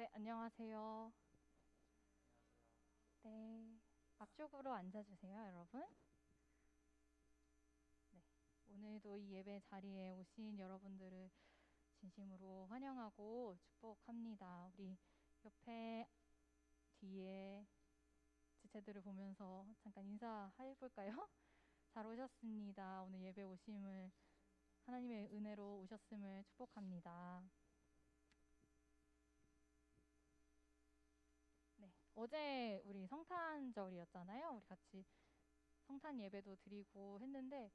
네, 안녕하세요. 네, 앞쪽으로 앉아주세요, 여러분. 네, 오늘도 이 예배 자리에 오신 여러분들을 진심으로 환영하고 축복합니다. 우리 옆에 뒤에 지체들을 보면서 잠깐 인사해볼까요? 잘 오셨습니다. 오늘 예배 오심을 하나님의 은혜로 오셨음을 축복합니다. 네, 어제 우리 성탄절이었잖아요. 우리 같이 성탄 예배도 드리고 했는데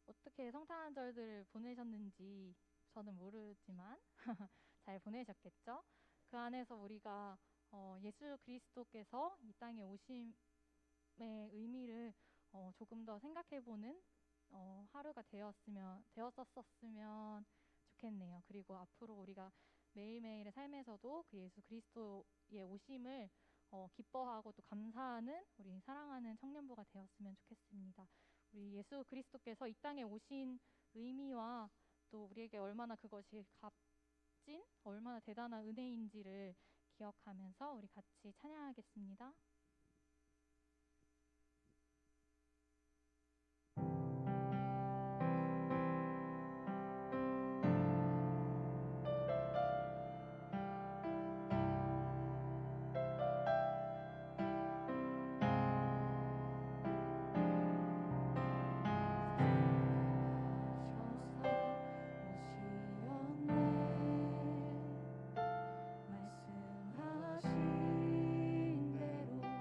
어떻게 성탄절들을 보내셨는지 저는 모르지만 잘 보내셨겠죠? 그 안에서 우리가 예수 그리스도께서 이 땅에 오심의 의미를 조금 더 생각해보는 하루가 되었었으면 좋겠네요. 그리고 앞으로 우리가 매일매일의 삶에서도 그 예수 그리스도의 오심을 기뻐하고 또 감사하는 우리 사랑하는 청년부가 되었으면 좋겠습니다. 우리 예수 그리스도께서 이 땅에 오신 의미와 또 우리에게 얼마나 그것이 값진 얼마나 대단한 은혜인지를 기억하면서 우리 같이 찬양하겠습니다. 말씀하신 대로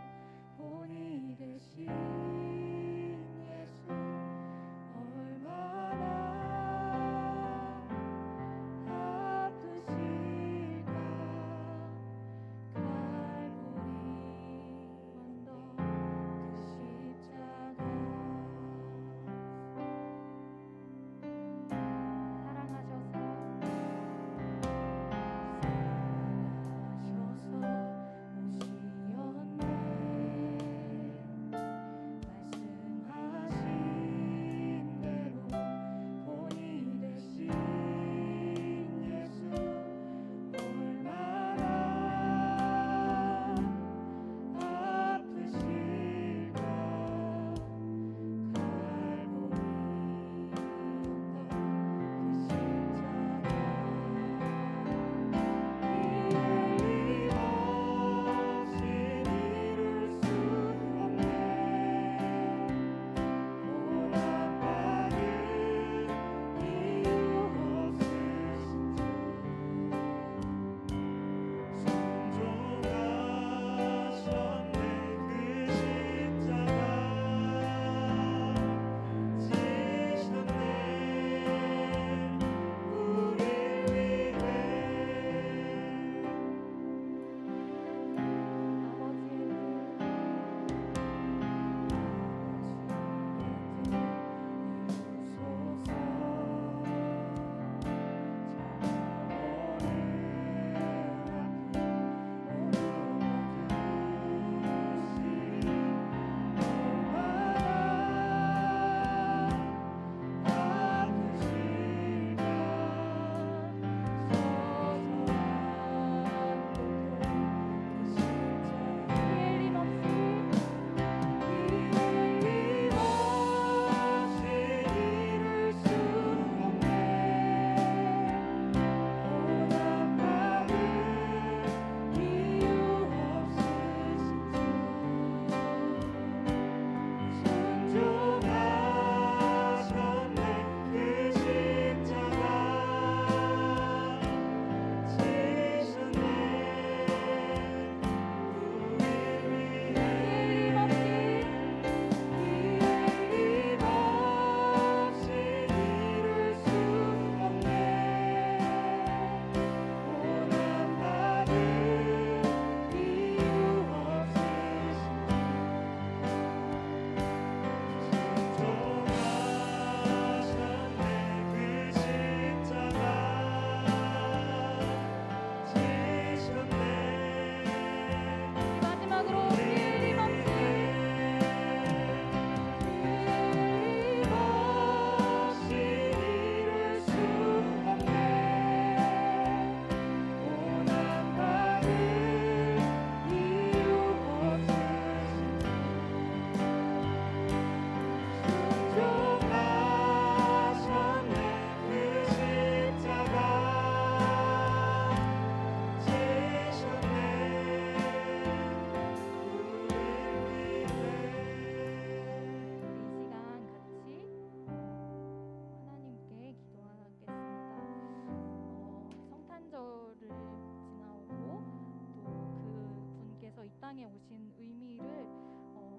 주신 의미를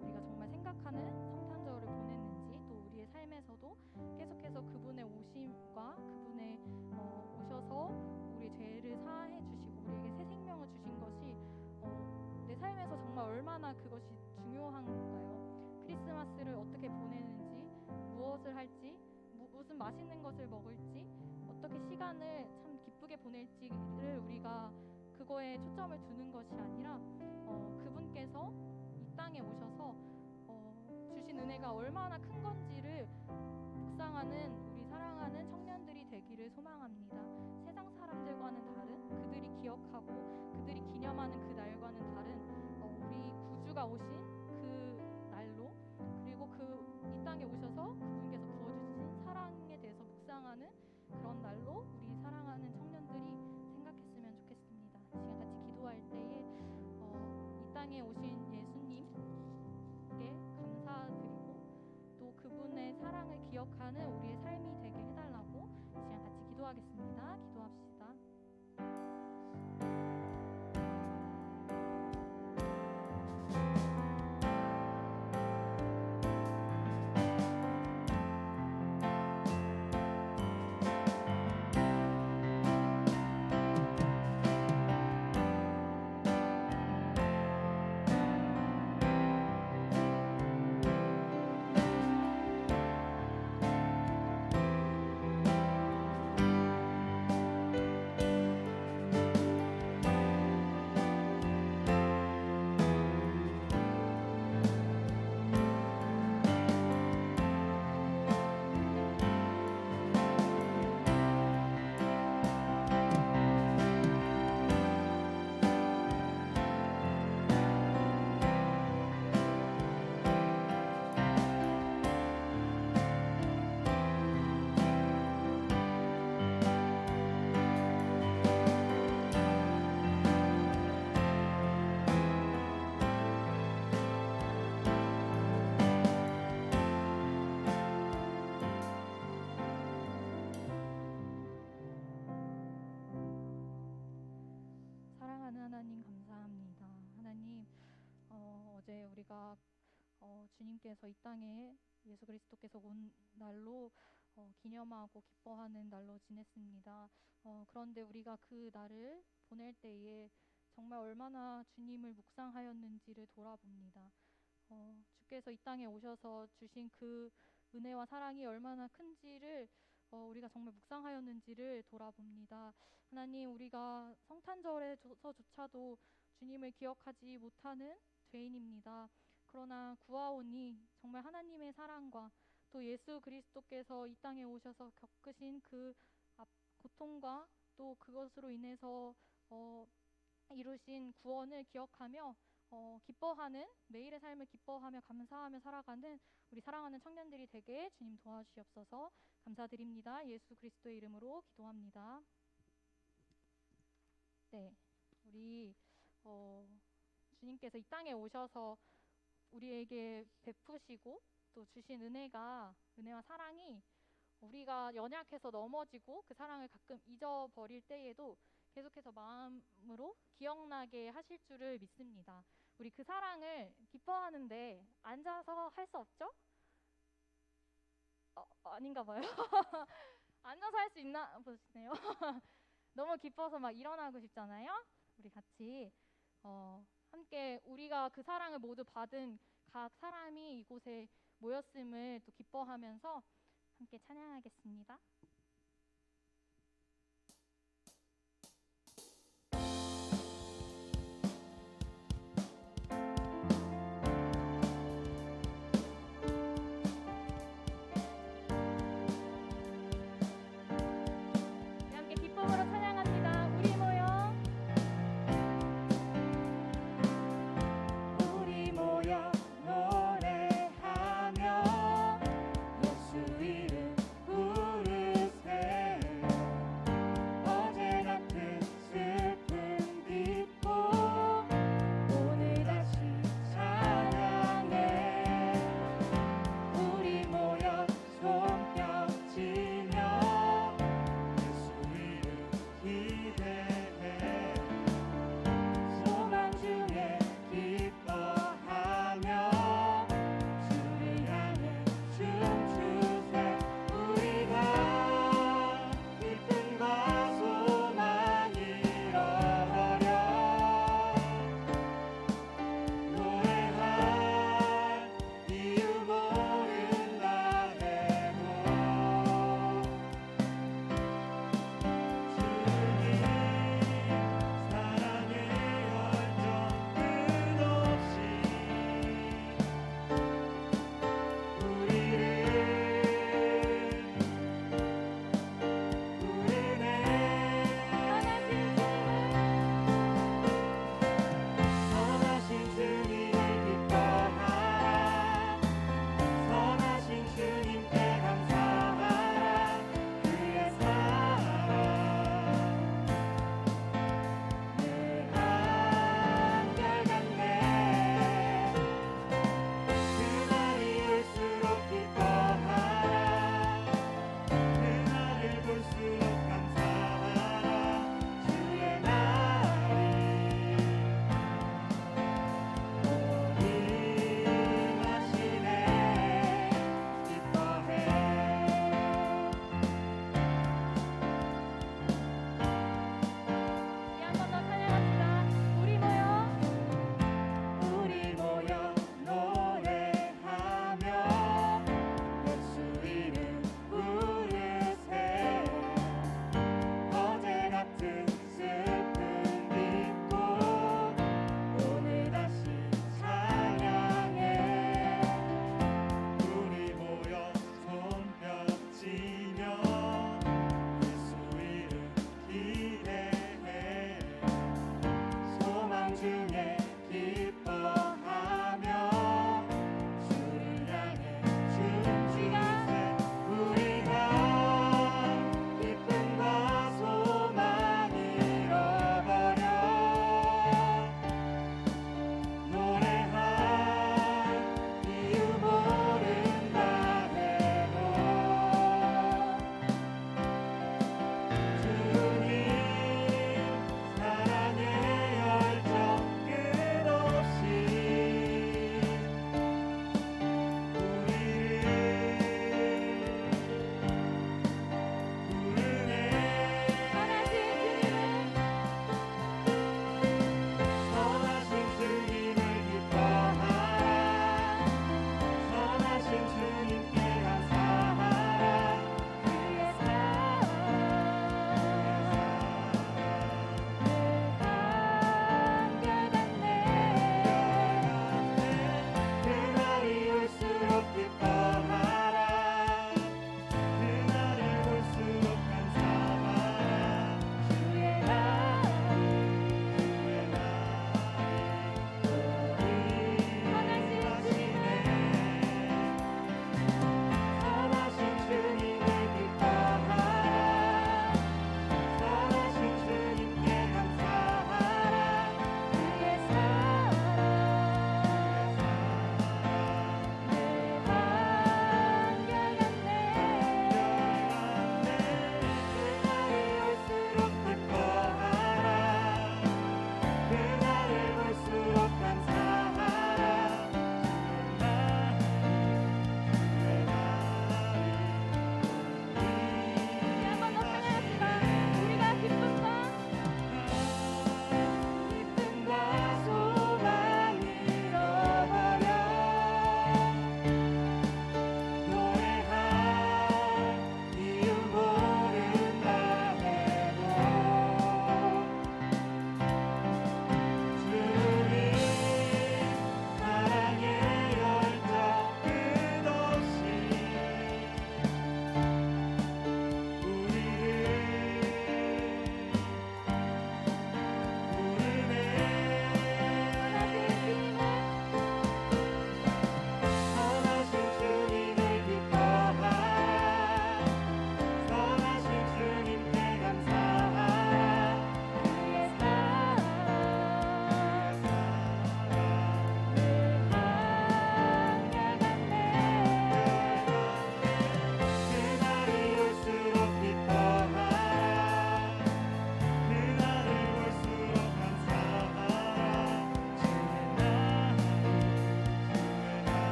우리가 정말 생각하는 성탄절을 보냈는지, 또 우리의 삶에서도 계속해서 그분의 오심과 그분의 오셔서 우리 죄를 사해 주시고 우리에게 새 생명을 주신 것이 내 삶에서 정말 얼마나 그것이 중요한가요? 크리스마스를 어떻게 보내는지, 무엇을 할지, 무슨 맛있는 것을 먹을지, 어떻게 시간을 참 기쁘게 보낼지를 우리가 그거에 초점을 두는 것이 아니라 그분께서 이 땅에 오셔서 주신 은혜가 얼마나 큰 건지를 묵상하는 우리 사랑하는 청년들이 되기를 소망합니다. 세상 사람들과는 다른, 그들이 기억하고 그들이 기념하는 그 날과는 다른 우리 구주가 오신 그 날로, 그리고 이 땅에 오셔서 그분께서 부어주신 사랑에 대해서 묵상하는 그런 날로 우리 사랑하는 청년들이 생각했으면 좋겠습니다. 지금 같이 기도할 때에 이 땅에 오신 예수님께 감사드리고 또 그분의 사랑을 기억하는 우리의 삶이 되게 해달라고 시간 같이 기도하겠습니다. 기도합시다. 하나님 감사합니다. 하나님, 어제 우리가 주님께서 이 땅에 예수 그리스도께서 온 날로 기념하고 기뻐하는 날로 지냈습니다. 그런데 우리가 그 날을 보낼 때에 정말 얼마나 주님을 묵상하였는지를 돌아봅니다. 주께서 이 땅에 오셔서 주신 그 은혜와 사랑이 얼마나 큰지를 우리가 정말 묵상하였는지를 돌아봅니다. 하나님, 우리가 성탄절에서조차도 주님을 기억하지 못하는 죄인입니다. 그러나 구하오니 정말 하나님의 사랑과 또 예수 그리스도께서 이 땅에 오셔서 겪으신 그 고통과 또 그것으로 인해서 이루신 구원을 기억하며 기뻐하는, 매일의 삶을 기뻐하며 감사하며 살아가는 우리 사랑하는 청년들이 되게 주님 도와주시옵소서. 감사드립니다. 예수 그리스도의 이름으로 기도합니다. 네, 우리 주님께서 이 땅에 오셔서 우리에게 베푸시고 또 주신 은혜와 사랑이 우리가 연약해서 넘어지고 그 사랑을 가끔 잊어버릴 때에도 계속해서 마음으로 기억나게 하실 줄을 믿습니다. 우리 그 사랑을 기뻐하는데 앉아서 할 수 없죠? 아닌가 봐요. 앉아서 할 수 있나 보시네요. 너무 기뻐서 막 일어나고 싶잖아요. 우리 같이 함께 우리가 그 사랑을 모두 받은 각 사람이 이곳에 모였음을 또 기뻐하면서 함께 찬양하겠습니다. 함께 기쁨으로 찬양합니다. 우리 모여 노래하며 예수 이름 부르세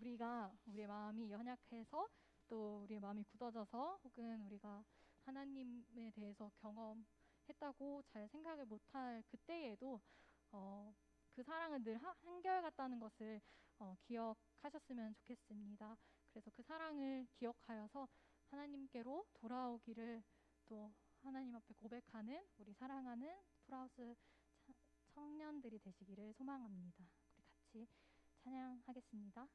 우리의 마음이 연약해서 또 우리의 마음이 굳어져서 혹은 우리가 하나님에 대해서 경험했다고 잘 생각을 못할 그때에도 그 사랑은 늘 한결같다는 것을 기억하셨으면 좋겠습니다. 그래서 그 사랑을 기억하여서 하나님께로 돌아오기를 또 하나님 앞에 고백하는 우리 사랑하는 프라우스 청년들이 되시기를 소망합니다. 우리 같이 찬양하겠습니다.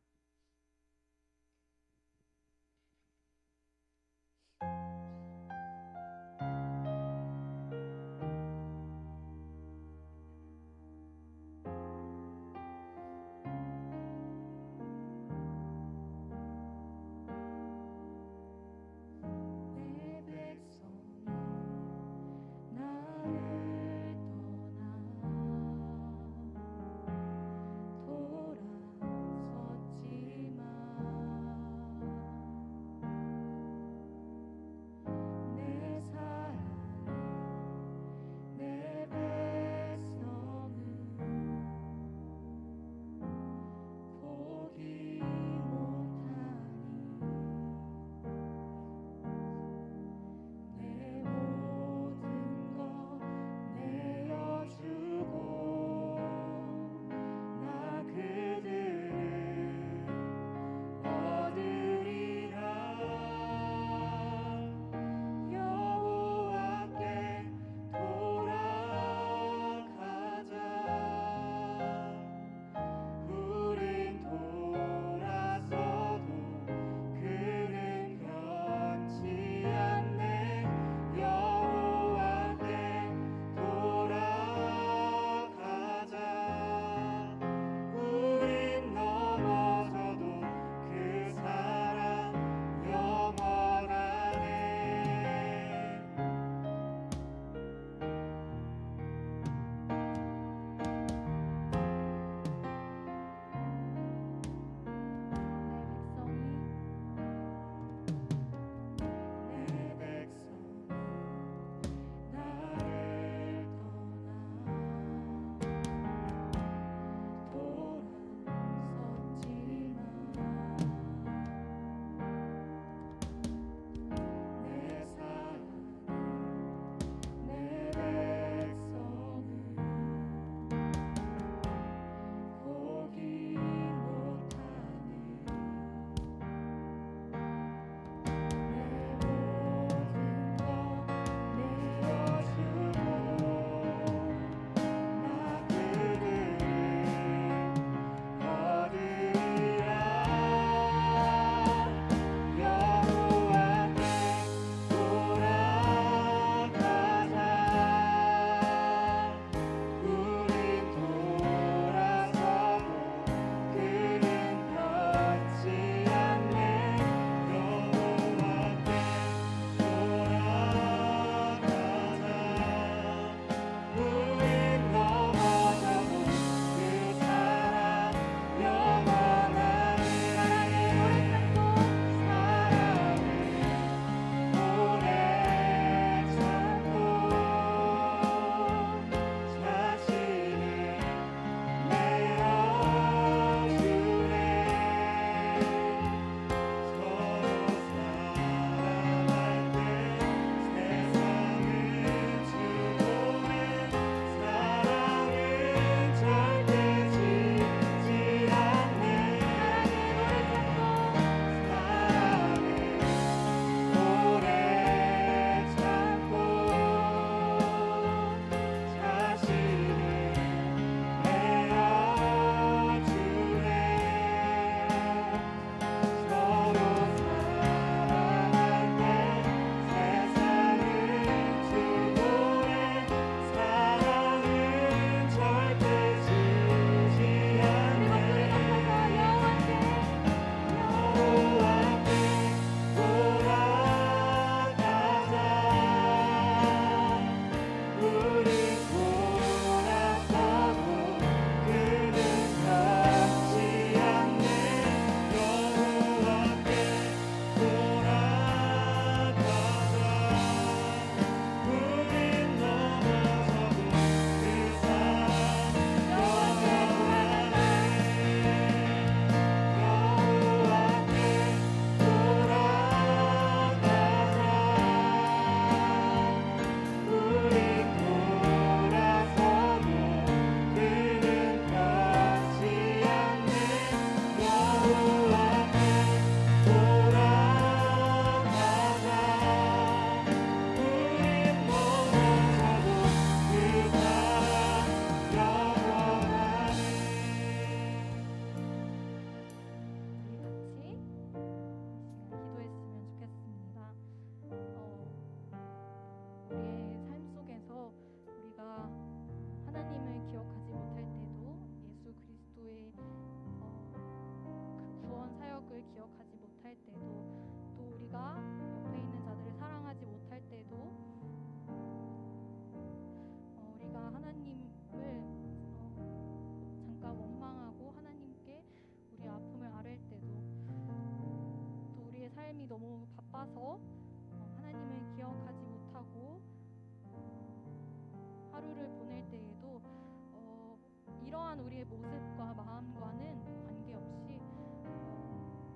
어떠한 우리의 모습과 마음과는 관계없이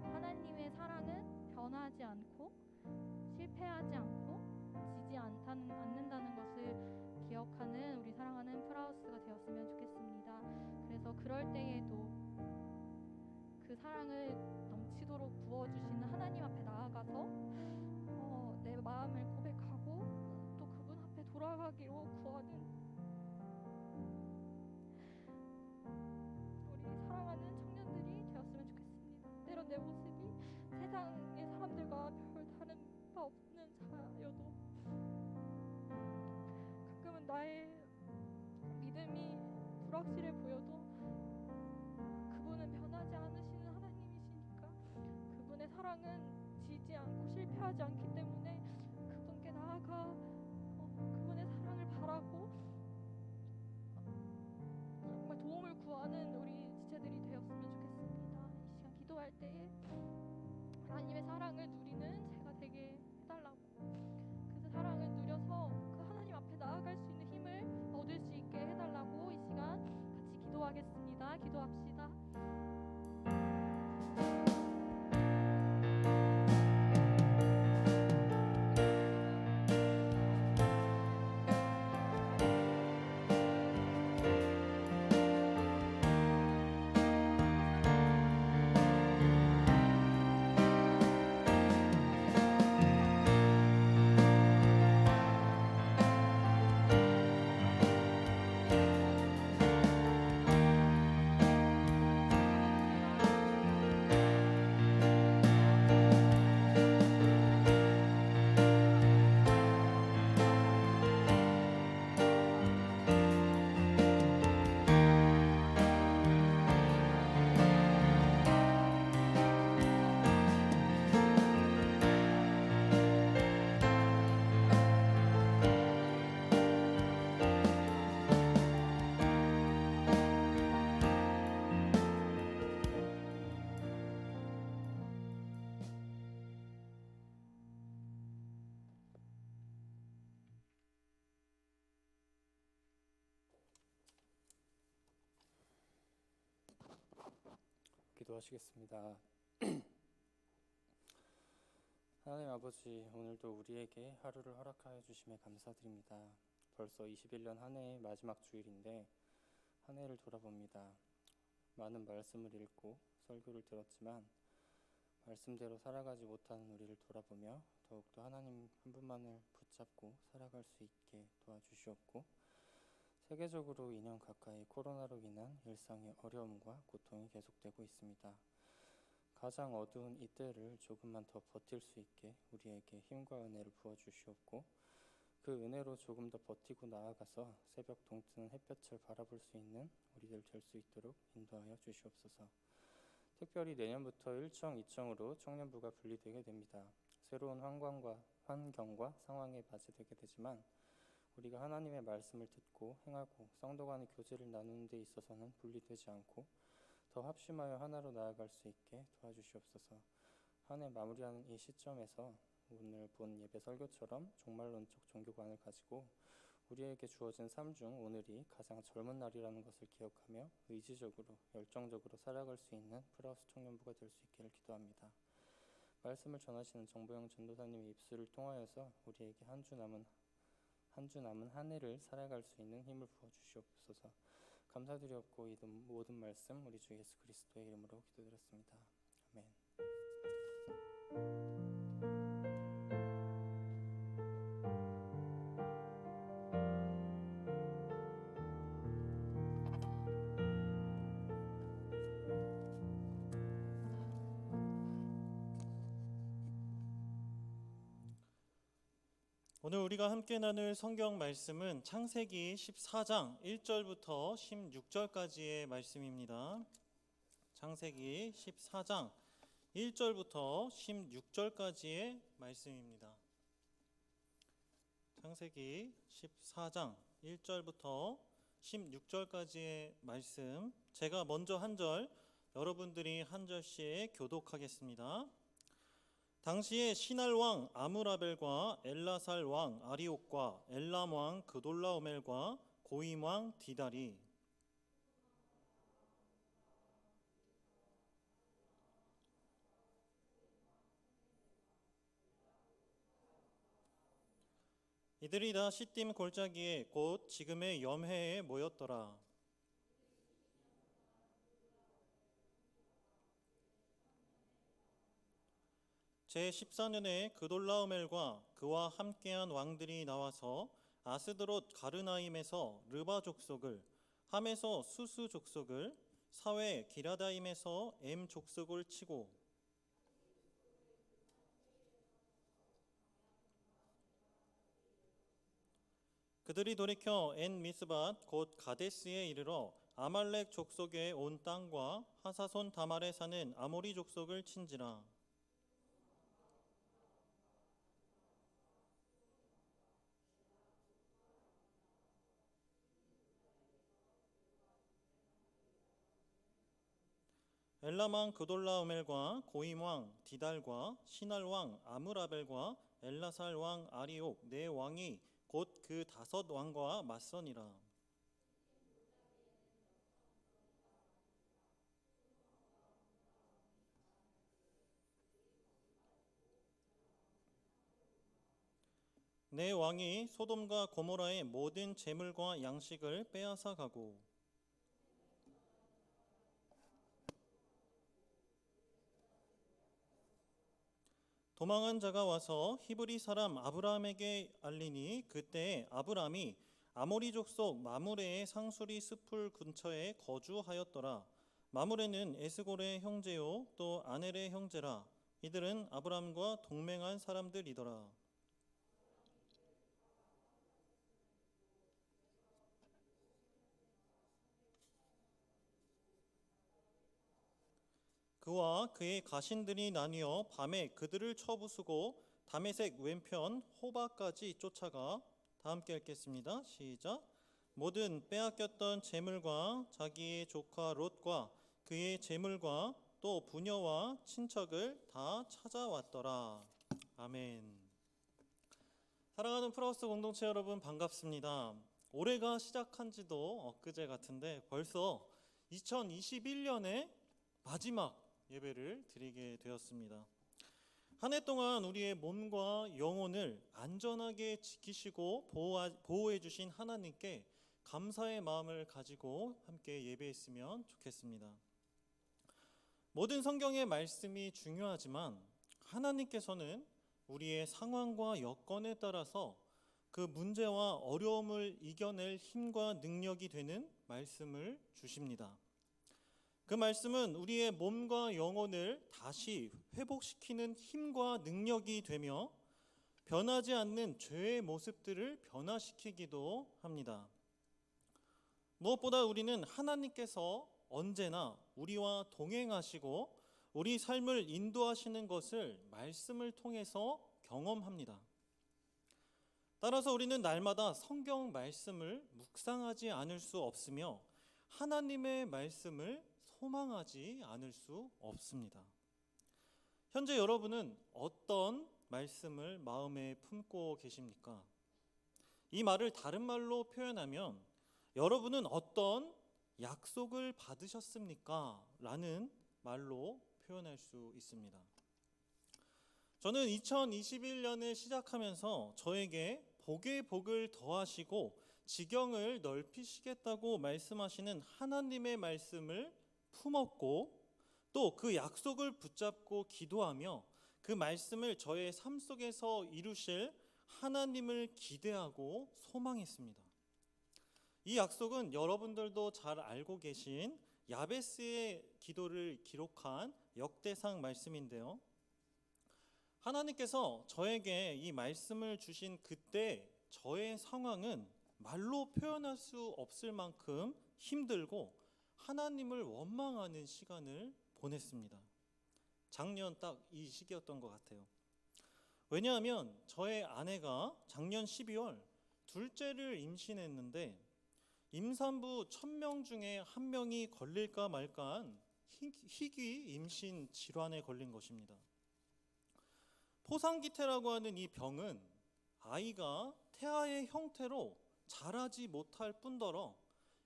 하나님의 사랑은 변하지 않고 실패하지 않고 지지 않는다는 것을 기억하는 우리 사랑하는 프라우스가 되었으면 좋겠습니다. 그래서 그럴 때에도 그 사랑을 넘치도록 부어주시는 하나님 앞에 나아가서 내 마음을 고백하고 또 그분 앞에 돌아가기로 구하는 우리 사랑하는 청년들이 되었으면 좋겠습니다. 때론 내 모습이 세상의 사람들과 별 다른 바 없는 자여도 가끔은 나의 믿음이 불확실해 보여도 그분은 변하지 않으시는 하나님이시니까 그분의 사랑은 지지 않고 실패하지 않기 때문에 그분께 나아가 그분의 사랑을 바라고 정말 도움을 구하는 우리 지체들이 되었으면 좋겠습니다. 이 시간 기도할 때에 하나님의 사랑을 누리는 제가 되게 해달라고, 그 사랑을 누려서 그 하나님 앞에 나아갈 수 있는 힘을 얻을 수 있게 해달라고 이 시간 같이 기도하겠습니다. 기도합시다. 기도하시겠습니다. 하나님 아버지, 오늘도 우리에게 하루를 허락하여 주심에 감사드립니다. 벌써 21년 한 해의 마지막 주일인데 한 해를 돌아봅니다. 많은 말씀을 읽고 설교를 들었지만 말씀대로 살아가지 못하는 우리를 돌아보며 더욱더 하나님 한 분만을 붙잡고 살아갈 수 있게 도와주시옵고, 세계적으로 2년 가까이 코로나로 인한 일상의 어려움과 고통이 계속되고 있습니다. 가장 어두운 이때를 조금만 더 버틸 수 있게 우리에게 힘과 은혜를 부어주시옵고, 그 은혜로 조금 더 버티고 나아가서 새벽 동트는 햇볕을 바라볼 수 있는 우리들 될 수 있도록 인도하여 주시옵소서. 특별히 내년부터 1청, 2청으로 청년부가 분리되게 됩니다. 새로운 환경과 상황에 맞이되게 되지만 우리가 하나님의 말씀을 듣고 행하고 성도 간의 교제를 나누는 데 있어서는 분리되지 않고 더 합심하여 하나로 나아갈 수 있게 도와주시옵소서. 한 해 마무리하는 이 시점에서 오늘 본 예배 설교처럼 종말론적 종교관을 가지고 우리에게 주어진 삶 중 오늘이 가장 젊은 날이라는 것을 기억하며 의지적으로 열정적으로 살아갈 수 있는 프라우스 청년부가 될 수 있기를 기도합니다. 말씀을 전하시는 정보영 전도사님의 입술을 통하여서 우리에게 한 주 남은 한 해를 살아갈 수 있는 힘을 부어주시옵소서. 감사드리옵고 이 모든 말씀 우리 주 예수 그리스도의 이름으로 기도드렸습니다. 아멘. 오늘 우리가 함께 나눌 성경 말씀은 창세기 14장 1절부터 16절까지의 말씀입니다. 창세기 14장 1절부터 16절까지의 말씀입니다. 창세기 14장 1절부터 16절까지의 말씀, 제가 먼저 한 절, 여러분들이 한 절씩 교독하겠습니다. 당시에 시날 왕 아므라벨과 엘라살 왕 아리옥과 엘람 왕 그돌라오멜과 고임 왕 디달이 이들이 다 시딤 골짜기에 곧 지금의 염해에 모였더라. 제14년에 그돌라오멜과 그와 함께한 왕들이 나와서 아스드롯 가르나임에서 르바 족속을, 함에서 수스 족속을, 사회 기라다임에서 엠 족속을 치고 그들이 돌이켜 엔 미스밧 곧 가데스에 이르러 아말렉 족속의 온 땅과 하사손 다말에 사는 아모리 족속을 친지라. 엘람왕 그돌라오멜과 고임왕 디달과 시날왕 아므라벨과 엘라살왕 아리옥 네 왕이 곧 그 5왕과 맞서니라. 네 왕이 소돔과 고모라의 모든 재물과 양식을 빼앗아 가고 도망한 자가 와서 히브리 사람 아브라함에게 알리니 그때 아브라함이 아모리 족속 마므레의 상수리 숲을 근처에 거주하였더라. 마므레는 에스골의 형제요 또 아넬의 형제라. 이들은 아브라함과 동맹한 사람들이더라. 그와 그의 가신들이 나뉘어 밤에 그들을 쳐부수고 다메섹 왼편 호바까지 쫓아가. 다 함께 읽겠습니다. 시작. 모든 빼앗겼던 재물과 자기의 조카 롯과 그의 재물과 또 부녀와 친척을 다 찾아왔더라. 아멘. 사랑하는 프라우스 공동체 여러분, 반갑습니다. 올해가 시작한 지도 엊그제 같은데 벌써 2021년의 마지막 예배를 드리게 되었습니다. 한 해 동안 우리의 몸과 영혼을 안전하게 지키시고 보호해 주신 하나님께 감사의 마음을 가지고 함께 예배했으면 좋겠습니다. 모든 성경의 말씀이 중요하지만 하나님께서는 우리의 상황과 여건에 따라서 그 문제와 어려움을 이겨낼 힘과 능력이 되는 말씀을 주십니다. 그 말씀은 우리의 몸과 영혼을 다시 회복시키는 힘과 능력이 되며 변하지 않는 죄의 모습들을 변화시키기도 합니다. 무엇보다 우리는 하나님께서 언제나 우리와 동행하시고 우리 삶을 인도하시는 것을 말씀을 통해서 경험합니다. 따라서 우리는 날마다 성경 말씀을 묵상하지 않을 수 없으며 하나님의 말씀을 소망하지 않을 수 없습니다. 현재 여러분은 어떤 말씀을 마음에 품고 계십니까? 이 말을 다른 말로 표현하면 여러분은 어떤 약속을 받으셨습니까? 라는 말로 표현할 수 있습니다. 저는 2021년을 시작하면서 저에게 복에 복을 더하시고 지경을 넓히시겠다고 말씀하시는 하나님의 말씀을 품었고 또 그 약속을 붙잡고 기도하며 그 말씀을 저의 삶 속에서 이루실 하나님을 기대하고 소망했습니다. 이 약속은 여러분들도 잘 알고 계신 야베스의 기도를 기록한 역대상 말씀인데요. 하나님께서 저에게 이 말씀을 주신 그때 저의 상황은 말로 표현할 수 없을 만큼 힘들고 하나님을 원망하는 시간을 보냈습니다. 작년 딱 이 시기였던 것 같아요. 왜냐하면 저의 아내가 작년 12월 둘째를 임신했는데 임산부 1000명 중에 1명이 걸릴까 말까한 희귀 임신 질환에 걸린 것입니다. 포상기태라고 하는 이 병은 아이가 태아의 형태로 자라지 못할 뿐더러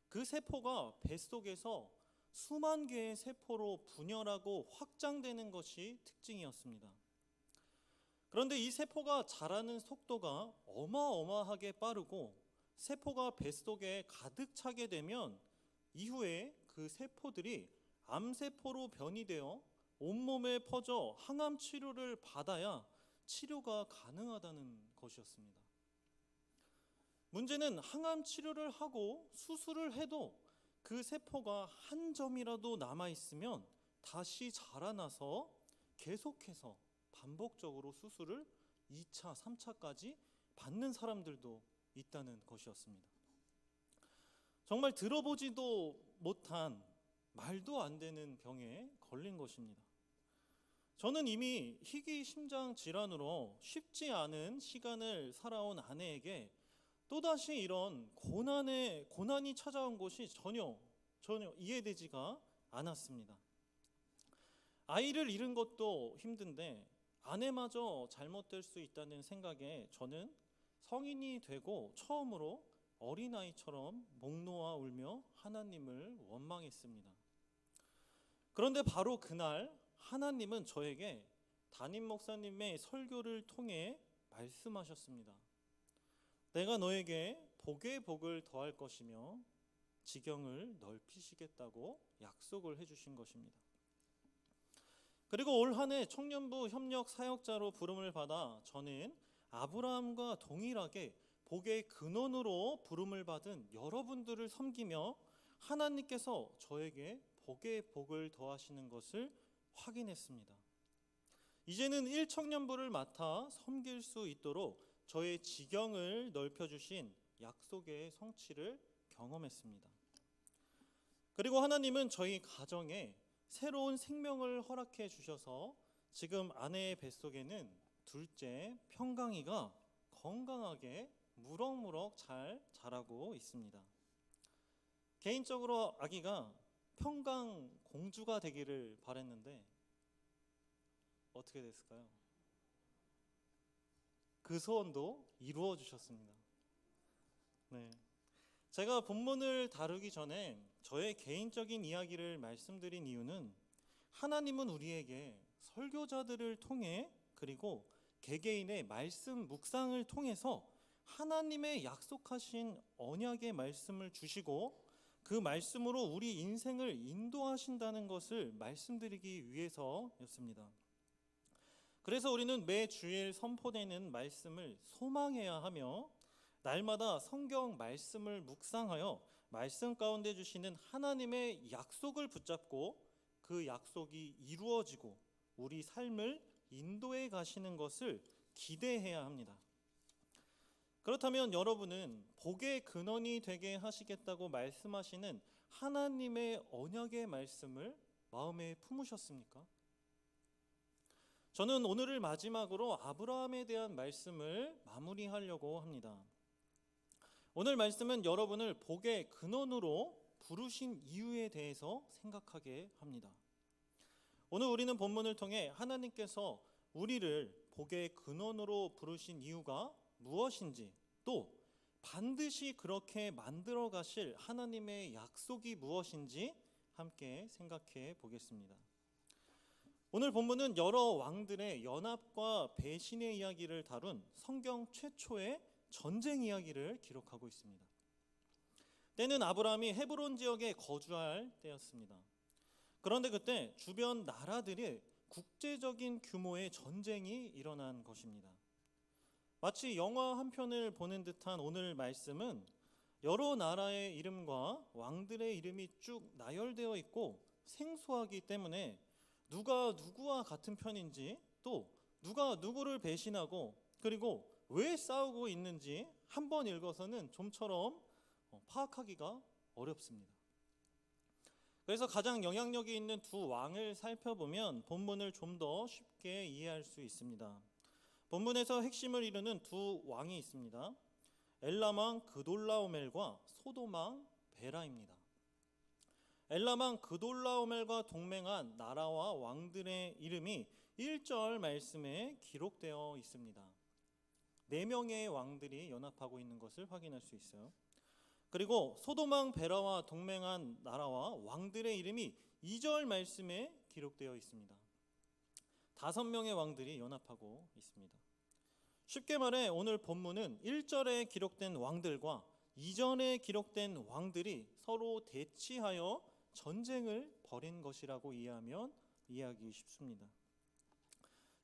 그 세포가 뱃속에서 수만 개의 세포로 분열하고 확장되는 것이 특징이었습니다. 그런데 이 세포가 자라는 속도가 어마어마하게 빠르고 세포가 뱃속에 가득 차게 되면 이후에 그 세포들이 암세포로 변이되어 온몸에 퍼져 항암 치료를 받아야 치료가 가능하다는 것이었습니다. 문제는 항암 치료를 하고 수술을 해도 그 세포가 한 점이라도 남아있으면 다시 자라나서 계속해서 반복적으로 수술을 2차, 3차까지 받는 사람들도 있다는 것이었습니다. 정말 들어보지도 못한 말도 안 되는 병에 걸린 것입니다. 저는 이미 희귀 심장 질환으로 쉽지 않은 시간을 살아온 아내에게 또다시 이런 고난이 찾아온 것이 전혀 이해되지가 않았습니다. 아이를 잃은 것도 힘든데 아내마저 잘못될 수 있다는 생각에 저는 성인이 되고 처음으로 어린아이처럼 목 놓아 울며 하나님을 원망했습니다. 그런데 바로 그날 하나님은 저에게 담임 목사님의 설교를 통해 말씀하셨습니다. 내가 너에게 복에 복을 더할 것이며 지경을 넓히시겠다고 약속을 해주신 것입니다. 그리고 올 한 해 청년부 협력 사역자로 부름을 받아 저는 아브라함과 동일하게 복의 근원으로 부름을 받은 여러분들을 섬기며 하나님께서 저에게 복의 복을 더하시는 것을 확인했습니다. 이제는 1청년부를 맡아 섬길 수 있도록 저의 지경을 넓혀주신 약속의 성취를 경험했습니다. 그리고 하나님은 저희 가정에 새로운 생명을 허락해 주셔서 지금 아내의 뱃속에는 둘째 평강이가 건강하게 무럭무럭 잘 자라고 있습니다. 개인적으로 아기가 평강 공주가 되기를 바랬는데 어떻게 됐을까요? 그 소원도 이루어 주셨습니다. 네. 제가 본문을 다루기 전에 저의 개인적인 이야기를 말씀드린 이유는 하나님은 우리에게 설교자들을 통해 그리고 개개인의 말씀 묵상을 통해서 하나님의 약속하신 언약의 말씀을 주시고 그 말씀으로 우리 인생을 인도하신다는 것을 말씀드리기 위해서였습니다. 그래서 우리는 매 주일 선포되는 말씀을 소망해야 하며 날마다 성경 말씀을 묵상하여 말씀 가운데 주시는 하나님의 약속을 붙잡고 그 약속이 이루어지고 우리 삶을 인도해 가시는 것을 기대해야 합니다. 그렇다면 여러분은 복의 근원이 되게 하시겠다고 말씀하시는 하나님의 언약의 말씀을 마음에 품으셨습니까? 저는 오늘을 마지막으로 아브라함에 대한 말씀을 마무리하려고 합니다. 오늘 말씀은 여러분을 복의 근원으로 부르신 이유에 대해서 생각하게 합니다. 오늘 우리는 본문을 통해 하나님께서 우리를 복의 근원으로 부르신 이유가 무엇인지 또 반드시 그렇게 만들어 가실 하나님의 약속이 무엇인지 함께 생각해 보겠습니다. 오늘 본문은 여러 왕들의 연합과 배신의 이야기를 다룬 성경 최초의 전쟁 이야기를 기록하고 있습니다. 때는 아브라함이 헤브론 지역에 거주할 때였습니다. 그런데 그때 주변 나라들의 국제적인 규모의 전쟁이 일어난 것입니다. 마치 영화 한 편을 보는 듯한 오늘 말씀은 여러 나라의 이름과 왕들의 이름이 쭉 나열되어 있고 생소하기 때문에 누가 누구와 같은 편인지 또 누가 누구를 배신하고 그리고 왜 싸우고 있는지 한 번 읽어서는 좀처럼 파악하기가 어렵습니다. 그래서 가장 영향력이 있는 두 왕을 살펴보면 본문을 좀 더 쉽게 이해할 수 있습니다. 본문에서 핵심을 이루는 두 왕이 있습니다. 엘람 왕 그돌라오멜과 소돔 왕 베라입니다. 엘람 왕 그돌라오멜과 동맹한 나라와 왕들의 이름이 1절 말씀에 기록되어 있습니다. 4명의 왕들이 연합하고 있는 것을 확인할 수 있어요. 그리고 소돔 왕 베라와 동맹한 나라와 왕들의 이름이 2절 말씀에 기록되어 있습니다. 5명의 왕들이 연합하고 있습니다. 쉽게 말해 오늘 본문은 1절에 기록된 왕들과 2절에 기록된 왕들이 서로 대치하여 전쟁을 벌인 것이라고 이해하기 쉽습니다.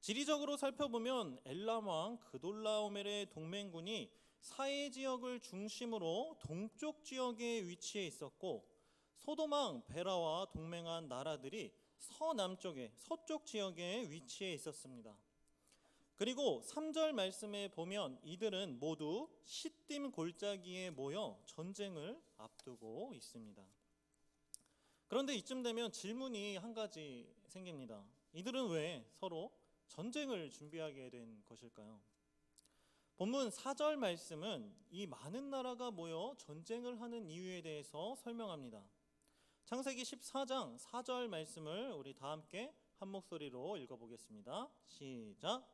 지리적으로 살펴보면 엘람 왕 그돌라오멜의 동맹군이 사해 지역을 중심으로 동쪽 지역에 위치해 있었고, 소돔 왕 베라와 동맹한 나라들이 서남쪽에 서쪽 지역에 위치해 있었습니다. 그리고 3절 말씀에 보면 이들은 모두 시딤 골짜기에 모여 전쟁을 앞두고 있습니다. 그런데 이쯤 되면 질문이 한 가지 생깁니다. 이들은 왜 서로 전쟁을 준비하게 된 것일까요? 본문 4절 말씀은 이 많은 나라가 모여 전쟁을 하는 이유에 대해서 설명합니다. 창세기 14장 4절 말씀을 우리 다 함께 한 목소리로 읽어보겠습니다. 시작.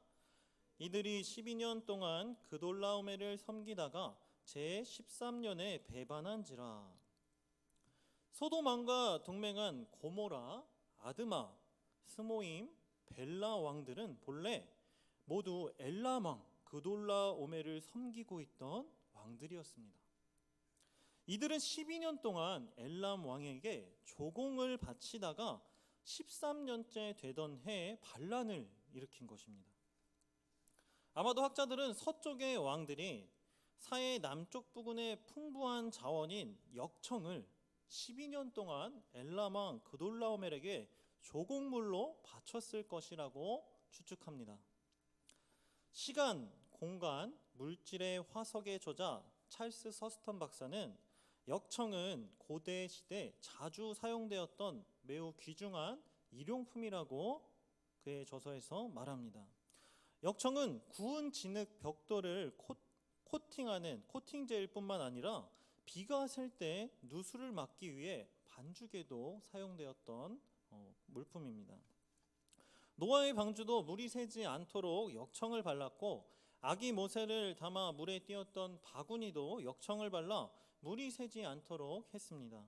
이들이 12년 동안 그돌라오멜을 섬기다가 제 13년에 배반한지라. 소돔 왕과 동맹한 고모라, 아드마, 스모임, 벨라 왕들은 본래 모두 엘람 왕 그돌라오멜을 섬기고 있던 왕들이었습니다. 이들은 12년 동안 엘람 왕에게 조공을 바치다가 13년째 되던 해에 반란을 일으킨 것입니다. 아마도 학자들은 서쪽의 왕들이 사해 남쪽 부근의 풍부한 자원인 역청을 12년 동안 엘람 왕 그돌라오멜에게 조공물로 바쳤을 것이라고 추측합니다. 시간, 공간, 물질의 화석의 저자 찰스 서스턴 박사는 역청은 고대 시대 자주 사용되었던 매우 귀중한 일용품이라고 그의 저서에서 말합니다. 역청은 구운 진흙 벽돌을 코팅하는 코팅제일 뿐만 아니라 비가 셀 때 누수를 막기 위해 반죽에도 사용되었던 물품입니다. 노아의 방주도 물이 새지 않도록 역청을 발랐고, 아기 모세를 담아 물에 띄었던 바구니도 역청을 발라 물이 새지 않도록 했습니다.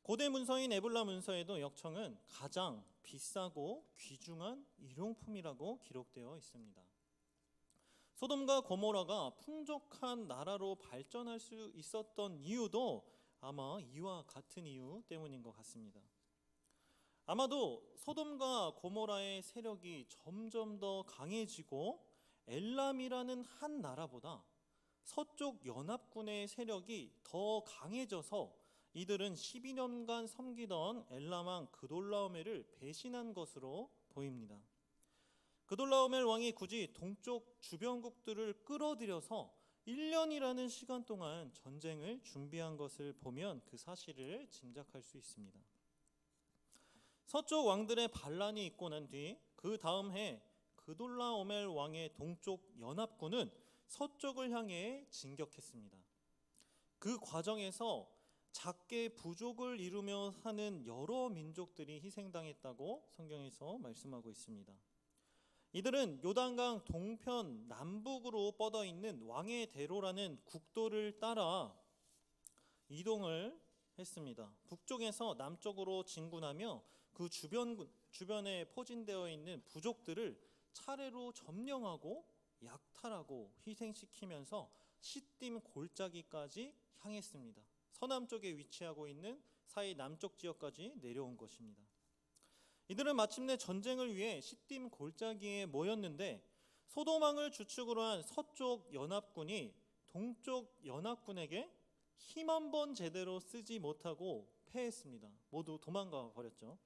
고대 문서인 에불라 문서에도 역청은 가장 비싸고 귀중한 일용품이라고 기록되어 있습니다. 소돔과 고모라가 풍족한 나라로 발전할 수 있었던 이유도 아마 이와 같은 이유 때문인 것 같습니다. 아마도 소돔과 고모라의 세력이 점점 더 강해지고 엘람이라는 한 나라보다 서쪽 연합군의 세력이 더 강해져서 이들은 12년간 섬기던 엘람 왕 그돌라오멜을 배신한 것으로 보입니다. 그돌라오멜 왕이 굳이 동쪽 주변국들을 끌어들여서 1년이라는 시간 동안 전쟁을 준비한 것을 보면 그 사실을 짐작할 수 있습니다. 서쪽 왕들의 반란이 있고 난 뒤 그 다음 해 그돌라오멜 왕의 동쪽 연합군은 서쪽을 향해 진격했습니다. 그 과정에서 작게 부족을 이루며 사는 여러 민족들이 희생당했다고 성경에서 말씀하고 있습니다. 이들은 요단강 동편 남북으로 뻗어 있는 왕의 대로라는 국도를 따라 이동을 했습니다. 북쪽에서 남쪽으로 진군하며 그 주변에 포진되어 있는 부족들을 차례로 점령하고 약탈하고 희생시키면서 시딤 골짜기까지 향했습니다. 서남쪽에 위치하고 있는 사해 남쪽 지역까지 내려온 것입니다. 이들은 마침내 전쟁을 위해 시딤 골짜기에 모였는데, 소돔 왕을 주축으로 한 서쪽 연합군이 동쪽 연합군에게 힘 한 번 제대로 쓰지 못하고 패했습니다. 모두 도망가 버렸죠.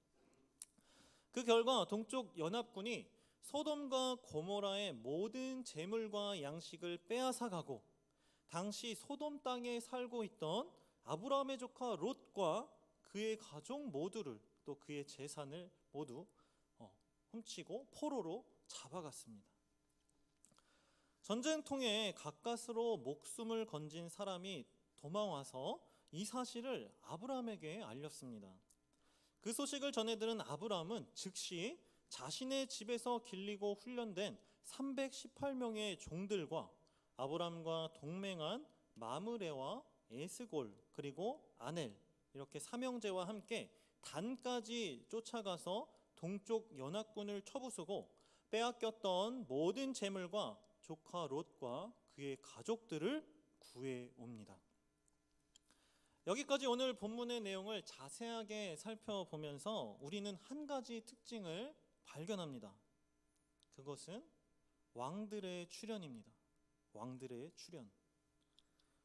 그 결과 동쪽 연합군이 소돔과 고모라의 모든 재물과 양식을 빼앗아가고, 당시 소돔 땅에 살고 있던 아브라함의 조카 롯과 그의 가족 모두를, 또 그의 재산을 모두 훔치고 포로로 잡아갔습니다. 전쟁통에 가까스로 목숨을 건진 사람이 도망와서 이 사실을 아브라함에게 알렸습니다. 그 소식을 전해 들은 아브라함은 즉시 자신의 집에서 길리고 훈련된 318명의 종들과 아브라함과 동맹한 마므레와 에스골 그리고 아넬, 이렇게 삼형제와 함께 단까지 쫓아가서 동쪽 연합군을 쳐부수고 빼앗겼던 모든 재물과 조카 롯과 그의 가족들을 구해옵니다. 여기까지 오늘 본문의 내용을 자세하게 살펴보면서 우리는 한 가지 특징을 발견합니다. 그것은 왕들의 출현입니다. 왕들의 출현.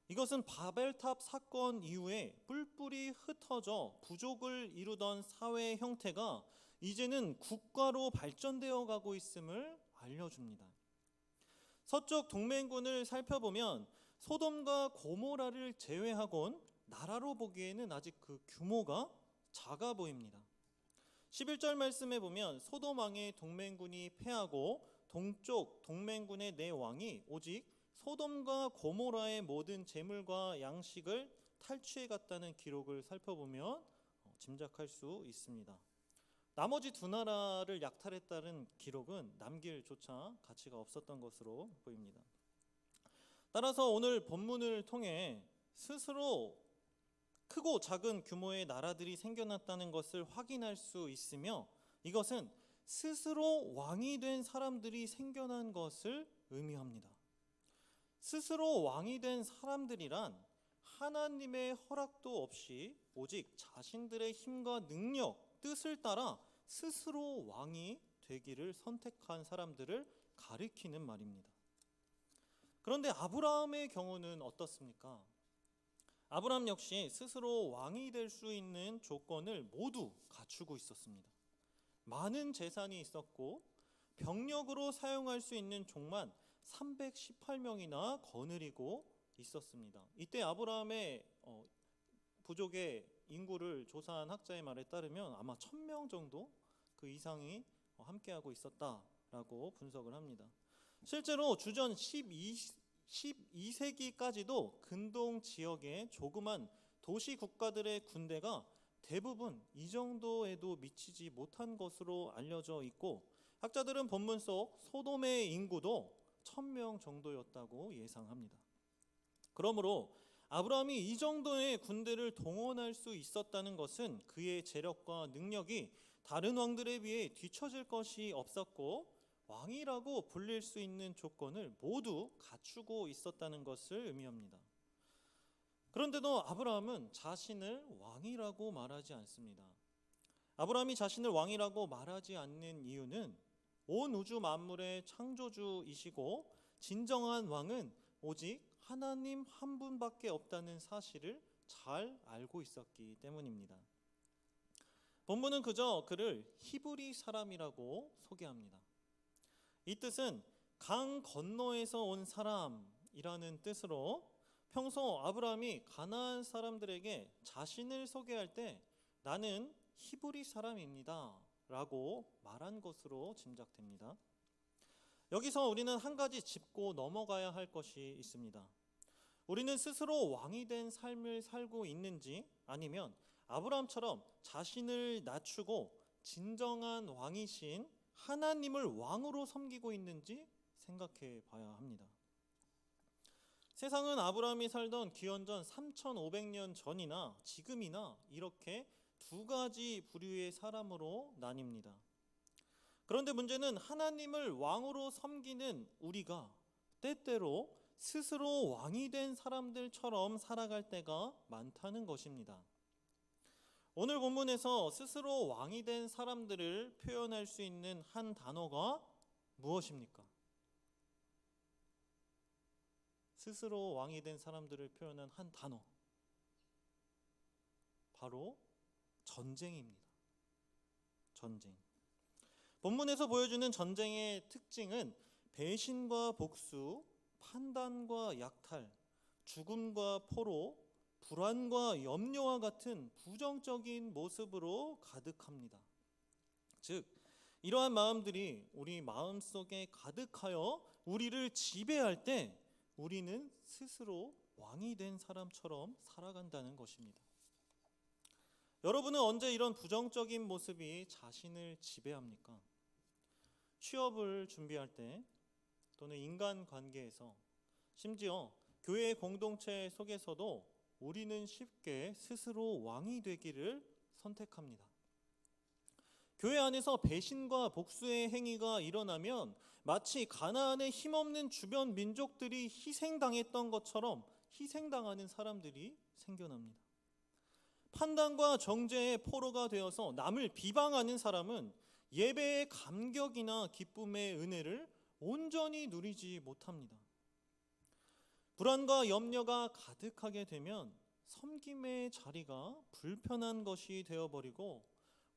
이것은 바벨탑 사건 이후에 뿔뿔이 흩어져 부족을 이루던 사회 형태가 이제는 국가로 발전되어 가고 있음을 알려줍니다. 서쪽 동맹군을 살펴보면 소돔과 고모라를 제외하곤 나라로 보기에는 아직 그 규모가 작아 보입니다. 11절 말씀에 보면 소돔 왕의 동맹군이 패하고 동쪽 동맹군의 네 왕이 오직 소돔과 고모라의 모든 재물과 양식을 탈취해 갔다는 기록을 살펴보면 짐작할 수 있습니다. 나머지 두 나라를 약탈했다는 기록은 남길 조차 가치가 없었던 것으로 보입니다. 따라서 오늘 본문을 통해 스스로 크고 작은 규모의 나라들이 생겨났다는 것을 확인할 수 있으며 이것은 스스로 왕이 된 사람들이 생겨난 것을 의미합니다. 스스로 왕이 된 사람들이란 하나님의 허락도 없이 오직 자신들의 힘과 능력, 뜻을 따라 스스로 왕이 되기를 선택한 사람들을 가리키는 말입니다. 그런데 아브라함의 경우는 어떻습니까? 아브라함 역시 스스로 왕이 될 수 있는 조건을 모두 갖추고 있었습니다. 많은 재산이 있었고 병력으로 사용할 수 있는 종만 318명이나 거느리고 있었습니다. 이때 아브라함의 부족의 인구를 조사한 학자의 말에 따르면 아마 1000명 정도 그 이상이 함께하고 있었다라고 분석을 합니다. 실제로 주전 12세기까지도 근동 지역의 조그만 도시 국가들의 군대가 대부분 이 정도에도 미치지 못한 것으로 알려져 있고 학자들은 본문 속 소돔의 인구도 1000명 정도였다고 예상합니다. 그러므로 아브라함이 이 정도의 군대를 동원할 수 있었다는 것은 그의 재력과 능력이 다른 왕들에 비해 뒤처질 것이 없었고 왕이라고 불릴 수 있는 조건을 모두 갖추고 있었다는 것을 의미합니다. 그런데도 아브라함은 자신을 왕이라고 말하지 않습니다. 아브라함이 자신을 왕이라고 말하지 않는 이유는 온 우주 만물의 창조주이시고 진정한 왕은 오직 하나님 한 분밖에 없다는 사실을 잘 알고 있었기 때문입니다. 본문은 그저 그를 히브리 사람이라고 소개합니다. 이 뜻은 강 건너에서 온 사람이라는 뜻으로 평소 아브라함이 가나안 사람들에게 자신을 소개할 때 나는 히브리 사람입니다 라고 말한 것으로 짐작됩니다. 여기서 우리는 한 가지 짚고 넘어가야 할 것이 있습니다. 우리는 스스로 왕이 된 삶을 살고 있는지 아니면 아브라함처럼 자신을 낮추고 진정한 왕이신 하나님을 왕으로 섬기고 있는지 생각해 봐야 합니다. 세상은 아브라함이 살던 기원전 3500년 전이나 지금이나 이렇게 두 가지 부류의 사람으로 나뉩니다. 그런데 문제는 하나님을 왕으로 섬기는 우리가 때때로 스스로 왕이 된 사람들처럼 살아갈 때가 많다는 것입니다. 오늘 본문에서 스스로 왕이 된 사람들을 표현할 수 있는 한 단어가 무엇입니까? 스스로 왕이 된 사람들을 표현한 한 단어, 바로 전쟁입니다. 전쟁. 본문에서 보여주는 전쟁의 특징은 배신과 복수, 판단과 약탈, 죽음과 포로, 불안과 염려와 같은 부정적인 모습으로 가득합니다. 즉, 이러한 마음들이 우리 마음속에 가득하여 우리를 지배할 때 우리는 스스로 왕이 된 사람처럼 살아간다는 것입니다. 여러분은 언제 이런 부정적인 모습이 자신을 지배합니까? 취업을 준비할 때 또는 인간관계에서 심지어 교회 공동체 속에서도 우리는 쉽게 스스로 왕이 되기를 선택합니다. 교회 안에서 배신과 복수의 행위가 일어나면 마치 가나안에 힘없는 주변 민족들이 희생당했던 것처럼 희생당하는 사람들이 생겨납니다. 판단과 정죄의 포로가 되어서 남을 비방하는 사람은 예배의 감격이나 기쁨의 은혜를 온전히 누리지 못합니다. 불안과 염려가 가득하게 되면 섬김의 자리가 불편한 것이 되어버리고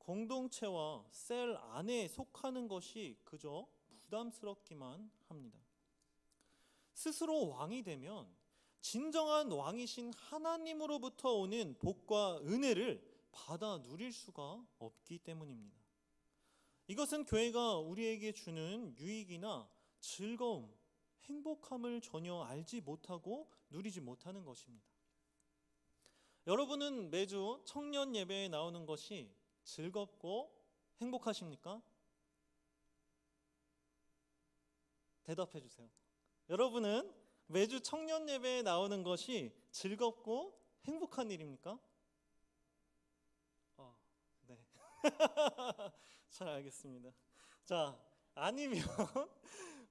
공동체와 셀 안에 속하는 것이 그저 부담스럽기만 합니다. 스스로 왕이 되면 진정한 왕이신 하나님으로부터 오는 복과 은혜를 받아 누릴 수가 없기 때문입니다. 이것은 교회가 우리에게 주는 유익이나 즐거움, 행복함을 전혀 알지 못하고 누리지 못하는 것입니다. 여러분은 매주 청년 예배에 나오는 것이 즐겁고 행복하십니까? 대답해 주세요. 여러분은 매주 청년 예배에 나오는 것이 즐겁고 행복한 일입니까? 네. 잘 알겠습니다. 자, 아니면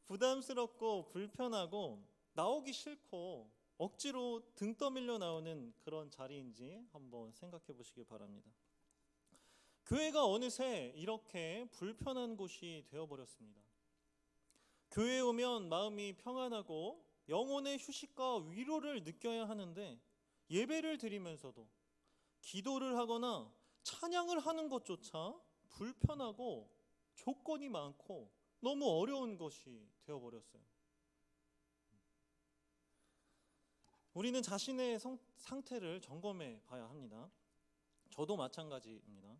부담스럽고 불편하고 나오기 싫고 억지로 등 떠밀려 나오는 그런 자리인지 한번 생각해 보시기 바랍니다. 교회가 어느새 이렇게 불편한 곳이 되어버렸습니다. 교회에 오면 마음이 평안하고 영혼의 휴식과 위로를 느껴야 하는데 예배를 드리면서도 기도를 하거나 찬양을 하는 것조차 불편하고 조건이 많고 너무 어려운 것이 되어버렸어요. 우리는 자신의 상태를 점검해 봐야 합니다. 저도 마찬가지입니다.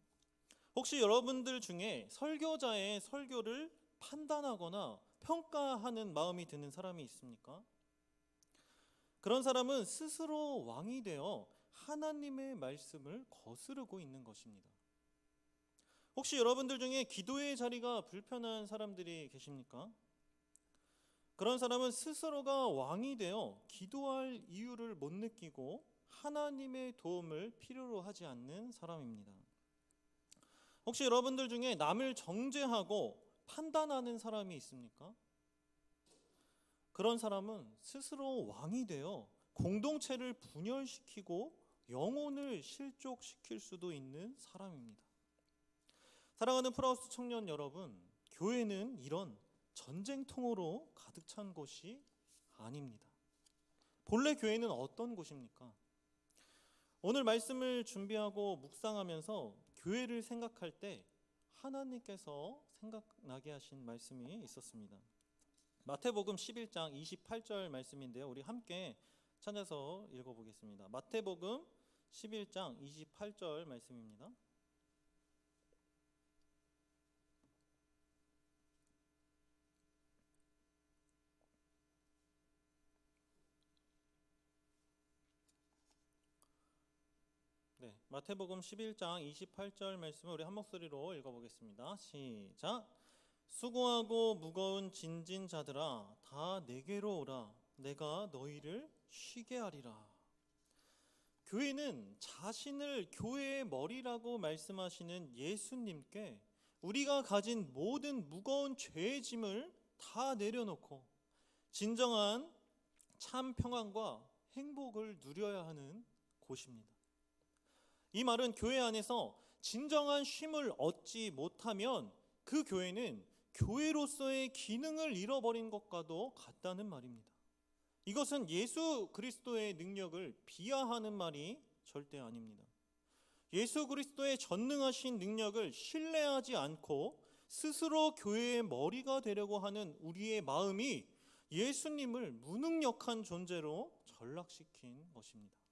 혹시 여러분들 중에 설교자의 설교를 판단하거나 평가하는 마음이 드는 사람이 있습니까? 그런 사람은 스스로 왕이 되어 하나님의 말씀을 거스르고 있는 것입니다. 혹시 여러분들 중에 기도의 자리가 불편한 사람들이 계십니까? 그런 사람은 스스로가 왕이 되어 기도할 이유를 못 느끼고 하나님의 도움을 필요로 하지 않는 사람입니다. 혹시 여러분들 중에 남을 정죄하고 판단하는 사람이 있습니까? 그런 사람은 스스로 왕이 되어 공동체를 분열시키고 영혼을 실족시킬 수도 있는 사람입니다. 사랑하는 프라우스 청년 여러분, 교회는 이런 전쟁통으로 가득 찬 곳이 아닙니다. 본래 교회는 어떤 곳입니까? 오늘 말씀을 준비하고 묵상하면서 교회를 생각할 때 하나님께서 생각나게 하신 말씀이 있었습니다. 마태복음 11장 28절 말씀인데요. 우리 함께 찾아서 읽어보겠습니다. 마태복음 11장 28절 말씀입니다. 네, 마태복음 11장 28절 말씀을 우리 한 목소리로 읽어보겠습니다. 시작. 수고하고 무거운 진진 자들아 다 내게로 오라. 내가 너희를 쉬게 하리라. 교회는 자신을 교회의 머리라고 말씀하시는 예수님께 우리가 가진 모든 무거운 죄의 짐을 다 내려놓고 진정한 참 평안과 행복을 누려야 하는 곳입니다. 이 말은 교회 안에서 진정한 쉼을 얻지 못하면 그 교회는 교회로서의 기능을 잃어버린 것과도 같다는 말입니다. 이것은 예수 그리스도의 능력을 비하하는 말이 절대 아닙니다. 예수 그리스도의 전능하신 능력을 신뢰하지 않고 스스로 교회의 머리가 되려고 하는 우리의 마음이 예수님을 무능력한 존재로 전락시킨 것입니다.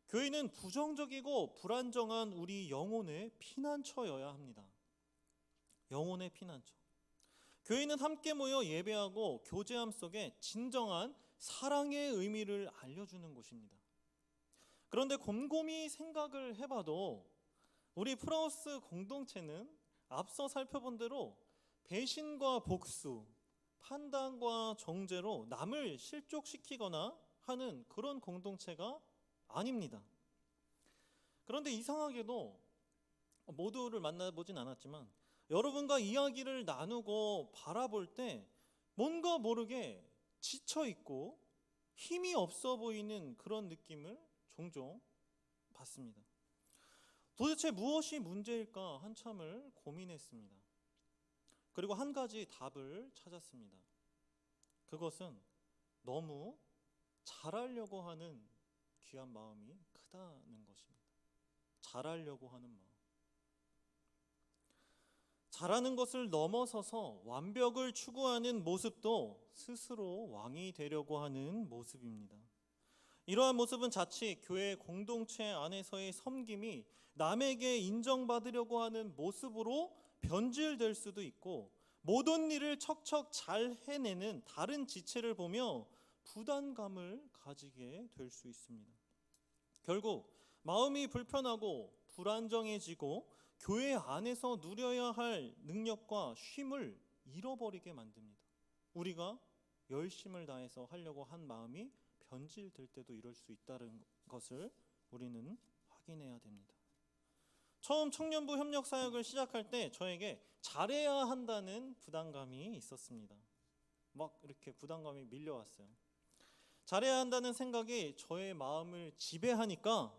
교회는 부정적이고 불안정한 우리 영혼의 피난처여야 합니다. 영혼의 피난처. 교회는 함께 모여 예배하고 교제함 속에 진정한 사랑의 의미를 알려주는 곳입니다. 그런데 곰곰이 생각을 해봐도 우리 프라우스 공동체는 앞서 살펴본 대로 배신과 복수, 판단과 정죄로 남을 실족시키거나 하는 그런 공동체가 아닙니다. 그런데 이상하게도 모두를 만나보진 않았지만 여러분과 이야기를 나누고 바라볼 때 뭔가 모르게 지쳐있고 힘이 없어 보이는 그런 느낌을 종종 받습니다. 도대체 무엇이 문제일까 한참을 고민했습니다. 그리고 한 가지 답을 찾았습니다. 그것은 너무 잘하려고 하는 귀한 마음이 크다는 것입니다. 잘하려고 하는 마음. 잘하는 것을 넘어서서 완벽을 추구하는 모습도 스스로 왕이 되려고 하는 모습입니다. 이러한 모습은 자칫 교회 공동체 안에서의 섬김이 남에게 인정받으려고 하는 모습으로 변질될 수도 있고, 모든 일을 척척 잘 해내는 다른 지체를 보며 부담감을 가지게 될 수 있습니다. 결국 마음이 불편하고 불안정해지고 교회 안에서 누려야 할 능력과 쉼을 잃어버리게 만듭니다. 우리가 열심을 다해서 하려고 한 마음이 변질될 때도 이럴 수 있다는 것을 우리는 확인해야 됩니다. 처음 청년부 협력 사역을 시작할 때 저에게 잘해야 한다는 부담감이 있었습니다. 막 이렇게 부담감이 밀려왔어요. 잘해야 한다는 생각이 저의 마음을 지배하니까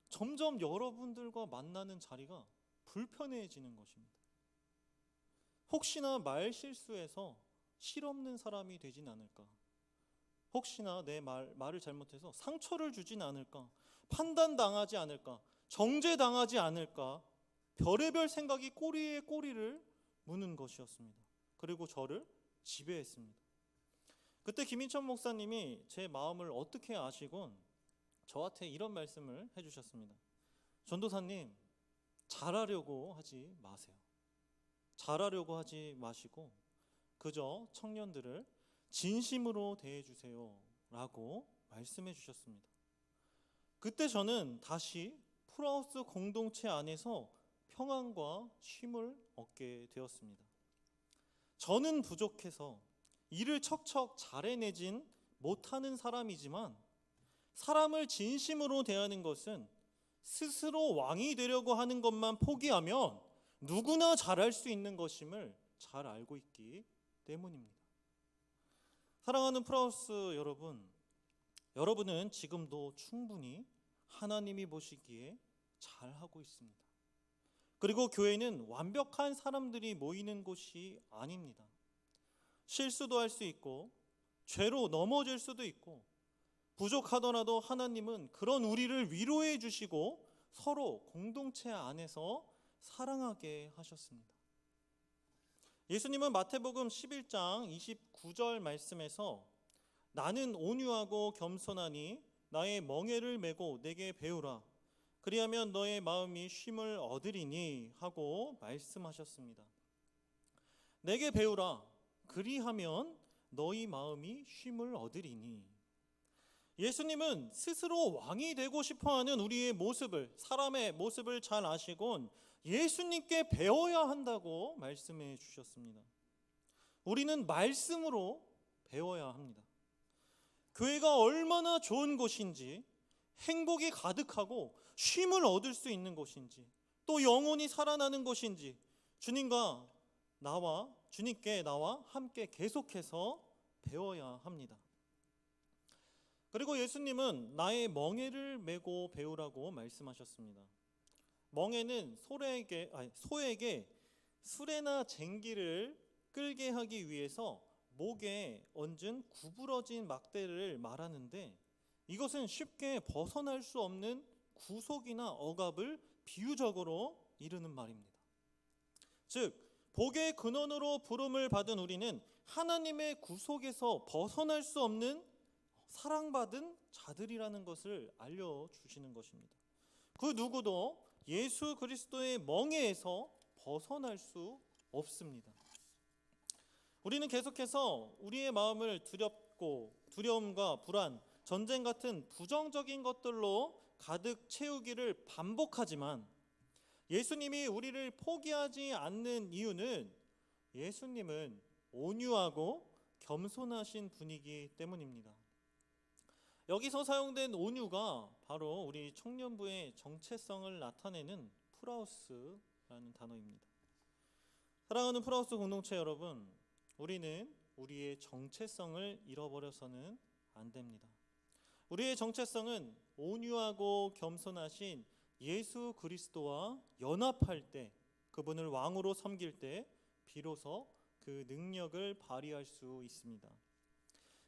점점 여러분들과 만나는 자리가 불편해지는 것입니다. 혹시나 말 실수해서 실없는 사람이 되진 않을까? 혹시나 내 말을 잘못해서 상처를 주진 않을까? 판단당하지 않을까? 정죄당하지 않을까? 별의별 생각이 꼬리에 꼬리를 무는 것이었습니다. 그리고 저를 지배했습니다. 그때 김인천 목사님이 제 마음을 어떻게 아시곤 저한테 이런 말씀을 해주셨습니다. 전도사님, 잘하려고 하지 마세요. 잘하려고 하지 마시고 그저 청년들을 진심으로 대해주세요 라고 말씀해 주셨습니다. 그때 저는 다시 풀하우스 공동체 안에서 평안과 쉼을 얻게 되었습니다. 저는 부족해서 일을 척척 잘해내진 못하는 사람이지만 사람을 진심으로 대하는 것은 스스로 왕이 되려고 하는 것만 포기하면 누구나 잘할 수 있는 것임을 잘 알고 있기 때문입니다. 사랑하는 풀하우스 여러분, 여러분은 지금도 충분히 하나님이 보시기에 잘하고 있습니다. 그리고 교회는 완벽한 사람들이 모이는 곳이 아닙니다. 실수도 할 수 있고 죄로 넘어질 수도 있고 부족하더라도 하나님은 그런 우리를 위로해 주시고 서로 공동체 안에서 사랑하게 하셨습니다. 예수님은 마태복음 11장 29절 말씀에서 나는 온유하고 겸손하니 나의 멍에를 메고 내게 배우라 그리하면 너의 마음이 쉼을 얻으리니 하고 말씀하셨습니다. 내게 배우라 그리하면 너희 마음이 쉼을 얻으리니. 예수님은 스스로 왕이 되고 싶어하는 우리의 모습을, 사람의 모습을 잘 아시곤 예수님께 배워야 한다고 말씀해 주셨습니다. 우리는 말씀으로 배워야 합니다. 교회가 얼마나 좋은 곳인지, 행복이 가득하고 쉼을 얻을 수 있는 곳인지, 또 영혼이 살아나는 곳인지 주님께 나와 함께 계속해서 배워야 합니다. 그리고 예수님은 나의 멍에를 메고 배우라고 말씀하셨습니다. 멍에는 소에게 수레나 쟁기를 끌게 하기 위해서 목에 얹은 구부러진 막대를 말하는데 이것은 쉽게 벗어날 수 없는 구속이나 억압을 비유적으로 이르는 말입니다. 즉 복의 근원으로 부름을 받은 우리는 하나님의 구속에서 벗어날 수 없는 사랑받은 자들이라는 것을 알려주시는 것입니다. 그 누구도 예수 그리스도의 멍에에서 벗어날 수 없습니다. 우리는 계속해서 우리의 마음을 두려움과 불안, 전쟁 같은 부정적인 것들로 가득 채우기를 반복하지만 예수님이 우리를 포기하지 않는 이유는 예수님은 온유하고 겸손하신 분이기 때문입니다. 여기서 사용된 온유가 바로 우리 청년부의 정체성을 나타내는 풀하우스 라는 단어입니다. 사랑하는 프라우스 공동체 여러분, 우리는 우리의 정체성을 잃어버려서는 안 됩니다. 우리의 정체성은 온유하고 겸손하신 예수 그리스도와 연합할 때, 그분을 왕으로 섬길 때 비로소 그 능력을 발휘할 수 있습니다.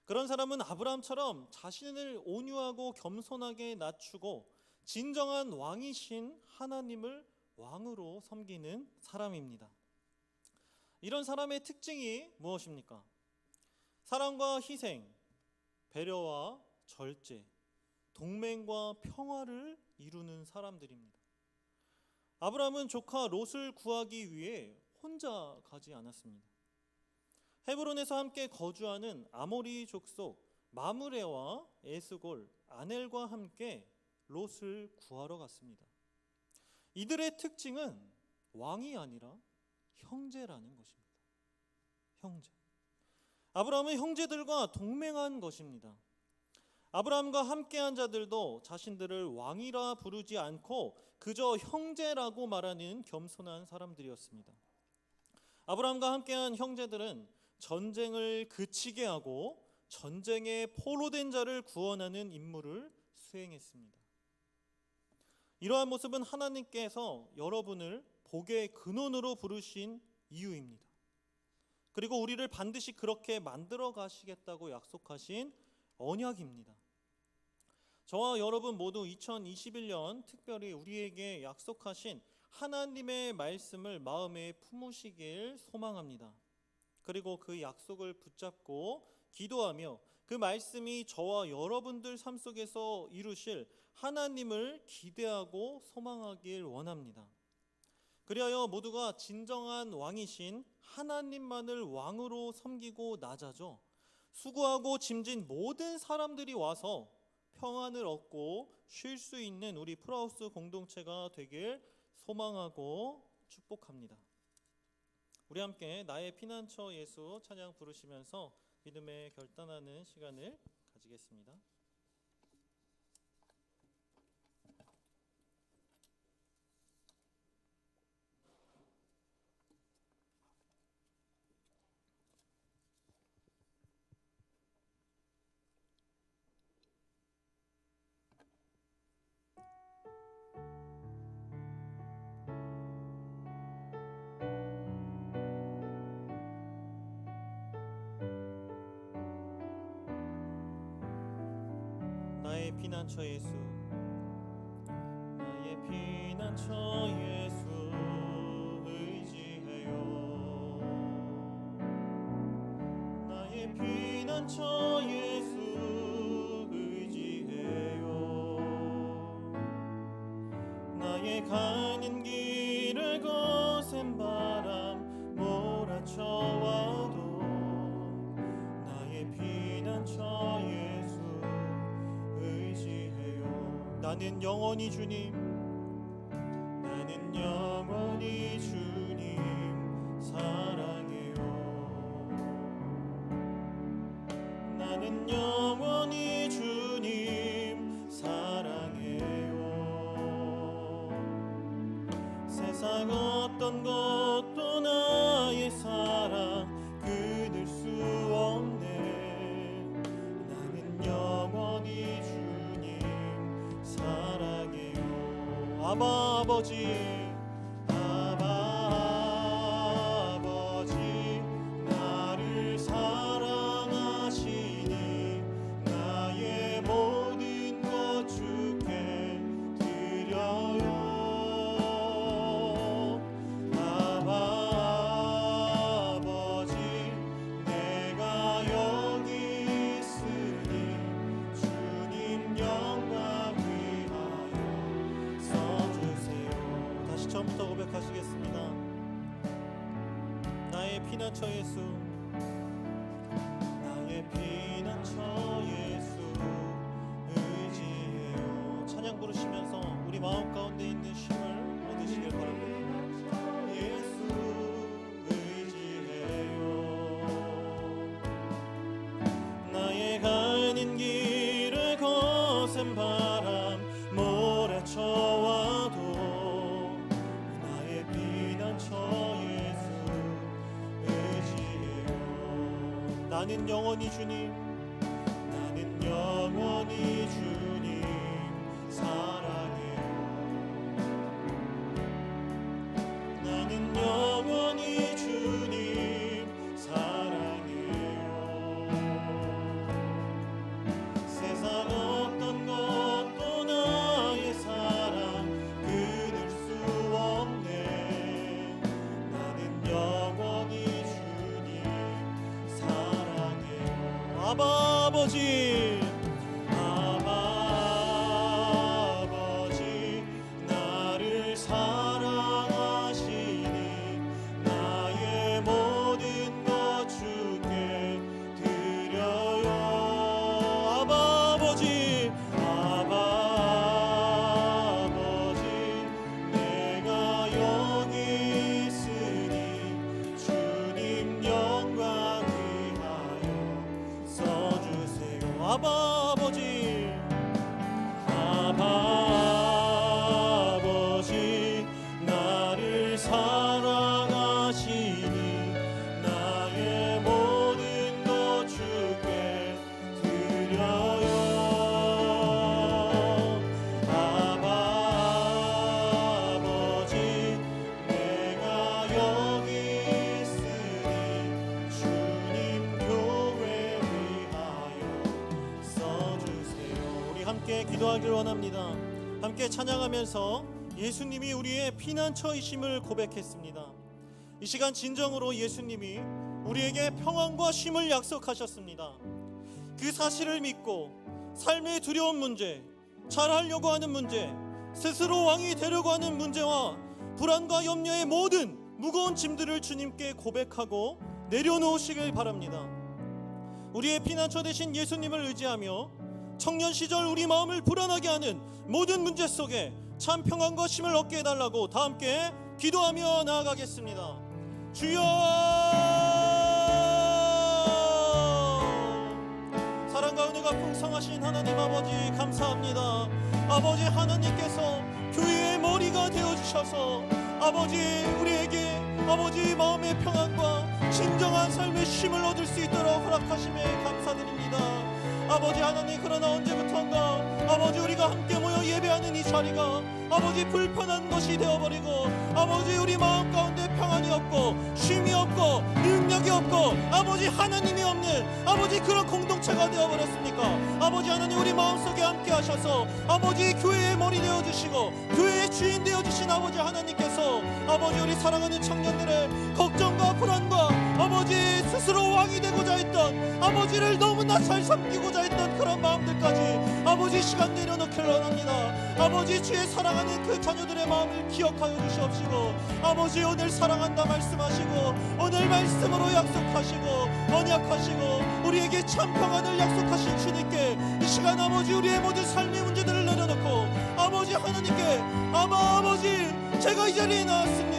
그런 사람은 아브라함처럼 자신을 온유하고 겸손하게 낮추고 진정한 왕이신 하나님을 왕으로 섬기는 사람입니다. 이런 사람의 특징이 무엇입니까? 사랑과 희생, 배려와 절제, 동맹과 평화를 이루는 사람들입니다. 아브라함은 조카 롯을 구하기 위해 혼자 가지 않았습니다. 헤브론에서 함께 거주하는 아모리 족속 마므레와 에스골, 아넬과 함께 롯을 구하러 갔습니다. 이들의 특징은 왕이 아니라 형제라는 것입니다. 형제. 아브라함은 형제들과 동맹한 것입니다. 아브라함과 함께한 자들도 자신들을 왕이라 부르지 않고 그저 형제라고 말하는 겸손한 사람들이었습니다. 아브라함과 함께한 형제들은 전쟁을 그치게 하고 전쟁에 포로된 자를 구원하는 임무를 수행했습니다. 이러한 모습은 하나님께서 여러분을 복의 근원으로 부르신 이유입니다. 그리고 우리를 반드시 그렇게 만들어 가시겠다고 약속하신 언약입니다. 저와 여러분 모두 2021년 특별히 우리에게 약속하신 하나님의 말씀을 마음에 품으시길 소망합니다. 그리고 그 약속을 붙잡고 기도하며 그 말씀이 저와 여러분들 삶 속에서 이루실 하나님을 기대하고 소망하길 원합니다. 그리하여 모두가 진정한 왕이신 하나님만을 왕으로 섬기고 낮아져 수고하고 짐진 모든 사람들이 와서 평안을 얻고 쉴 수 있는 우리 프라우스 공동체가 되길 소망하고 축복합니다. 우리 함께 나의 피난처 예수 찬양 부르시면서 믿음에 결단하는 시간을 가지겠습니다. 나의 피난처 예수, 나의 피난처 예수 의지해요. 나의 피난처 예수 의지해요. 나의 가는 길을 거센 바람 몰아쳐와도 나의 피난처 예수 의지해요. 나는 영원히 주님, 나는 영원히 주님 사랑해요. 나는 영원히 주님 사랑해요. 세상 어떤 것도 나의 사랑 끊을 수 없네. 나는 영원히 주님 사랑해요. 아바 아버지, 아바 아버지, 나를 사랑하시니 나의 모든 것 주께 드려요. 아바 아버지, 내가 여기 있으니 주님 영광 위하여 써주세요. 다시 처음부터 고백하시겠습니다. 나의 피난처 예수, 나의 피난처 예수 의지해요. 찬양 부르시면서 우리 마음 가운데 있는 쉼을 얻으시길 바랍니다. 예수 의지해요. 나의 가는 길을 거센 바람 몰아쳐와도 나의 나는 영원히 주님, 나는 영원히 주님 사랑해요. 나는 영원히 주님 사랑해요. 세상 어떤 것도 나의 사랑 끊을 수 없네. 나는 영원히 주님 사랑해요. 아바 아버지, 아바 아버지, 나를 사랑하시니 나의 모든 것 주께 드려요. 아바 아버지, 아바 아버지, 내가 여기 있으니 주님 영광 위하여 써주세요. 아바 아버지, 아바 아버지, 나를 사랑하시니 나의 모든 것 주께 드려요. 아바 아버지, 내가 여기 있으니 주님 교회 위하여 써주세요. 우리 함께 기도하기를 원합니다. 함께 찬양하면서 예수님이 우리의 피난처이심을 고백했습니다. 이 시간 진정으로 예수님이 우리에게 평안과 쉼을 약속하셨습니다. 그 사실을 믿고 삶의 두려운 문제, 잘하려고 하는 문제, 스스로 왕이 되려고 하는 문제와 불안과 염려의 모든 무거운 짐들을 주님께 고백하고 내려놓으시길 바랍니다. 우리의 피난처 되신 예수님을 의지하며 청년 시절 우리 마음을 불안하게 하는 모든 문제 속에 참 평안과 쉼을 얻게 해달라고 다 함께 기도하며 나아가겠습니다. 주여, 사랑과 은혜가 풍성하신 하나님 아버지 감사합니다. 아버지 하나님께서 교회의 머리가 되어주셔서 아버지 우리에게 아버지 마음의 평안과 진정한 삶의 쉼을 얻을 수 있도록 허락하심에 감사드립니다. 아버지 하나님, 그러나 언제부턴가 아버지 우리가 함께 모여 예배하는 이 자리가 아버지 불편한 것이 되어버리고 아버지 우리 마음 가운데 평안이 없고 쉼이 없고 능력이 없고 아버지 하나님이 없는 아버지 그런 공동체가 되어버렸습니까? 아버지 하나님, 우리 마음속에 함께 하셔서 아버지 교회의 머리 되어주시고 교회의 주인 되어주신 아버지 하나님께서 아버지 우리 사랑하는 청년들의 걱정과 불안과 아버지 스스로 왕이 되고자 했던 아버지를 너무나 잘 섬기고자 했던 그런 마음들까지 아버지 시간 내려놓기를 원합니다. 아버지 주의 사랑하는 그 자녀들의 마음을 기억하여 주시옵시고 아버지 오늘 사랑한다 말씀하시고 오늘 말씀으로 약속하시고 언약하시고 우리에게 참 평안을 약속하신 주님께 이 시간 아버지 우리의 모든 삶의 문제들을 내려놓고 아버지 하나님께 아버지 제가 이 자리에 나왔습니다.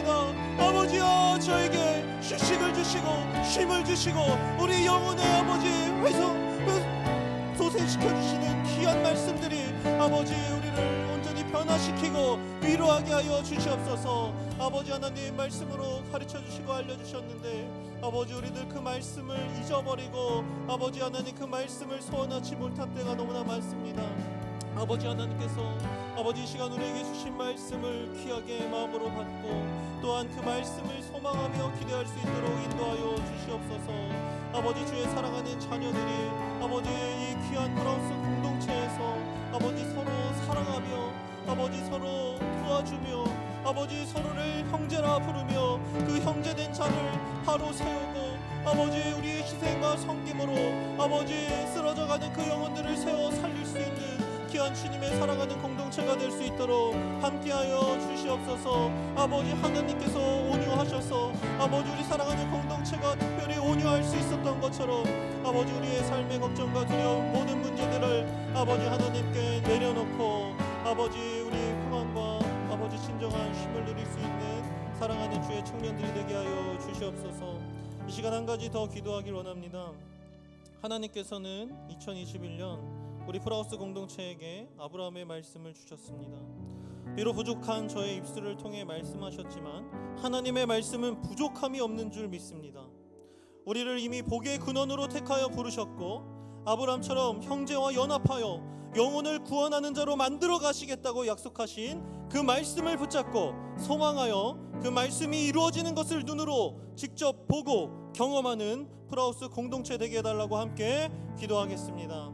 아버지여, 저에게 휴식을 주시고 쉼을 주시고 우리 영혼의 아버지 소생시켜 주시는 귀한 말씀들이 아버지 우리를 온전히 변화시키고 위로하게 하여 주시옵소서. 아버지 하나님, 말씀으로 가르쳐 주시고 알려주셨는데 아버지 우리들 그 말씀을 잊어버리고 아버지 하나님 그 말씀을 소원하지 못할 때가 너무나 많습니다. 아버지 하나님께서 아버지 이 시간 우리에게 주신 말씀을 귀하게 마음으로 받고 또한 그 말씀을 소망하며 기대할 수 있도록 인도하여 주시옵소서. 아버지 주의 사랑하는 자녀들이 아버지 이 귀한 브라우스 공동체에서 아버지 서로 사랑하며 아버지 서로 도와주며 아버지 서로를 형제라 부르며 그 형제된 자를 바로 세우고 아버지 우리의 희생과 섬김으로 아버지 쓰러져가는 그 영혼들을 세워 살릴 수 있는 귀한 주님의 사랑하는 공동체가 될 수 있도록 함께하여 주시옵소서. 아버지 하나님께서 온유하셔서 아버지 우리 사랑하는 공동체가 특별히 온유할 수 있었던 것처럼 아버지 우리의 삶의 걱정과 두려움 모든 문제들을 아버지 하나님께 내려놓고 아버지 우리 평안과 아버지 진정한 쉼을 누릴 수 있는 사랑하는 주의 청년들이 되게 하여 주시옵소서. 이 시간 한 가지 더 기도하길 원합니다. 하나님께서는 2021년 우리 프라우스 공동체에게 아브라함의 말씀을 주셨습니다. 비록 부족한 저의 입술을 통해 말씀하셨지만 하나님의 말씀은 부족함이 없는 줄 믿습니다. 우리를 이미 복의 근원으로 택하여 부르셨고 아브라함처럼 형제와 연합하여 영혼을 구원하는 자로 만들어 가시겠다고 약속하신 그 말씀을 붙잡고 소망하여 그 말씀이 이루어지는 것을 눈으로 직접 보고 경험하는 프라우스 공동체 되게 해달라고 함께 기도하겠습니다.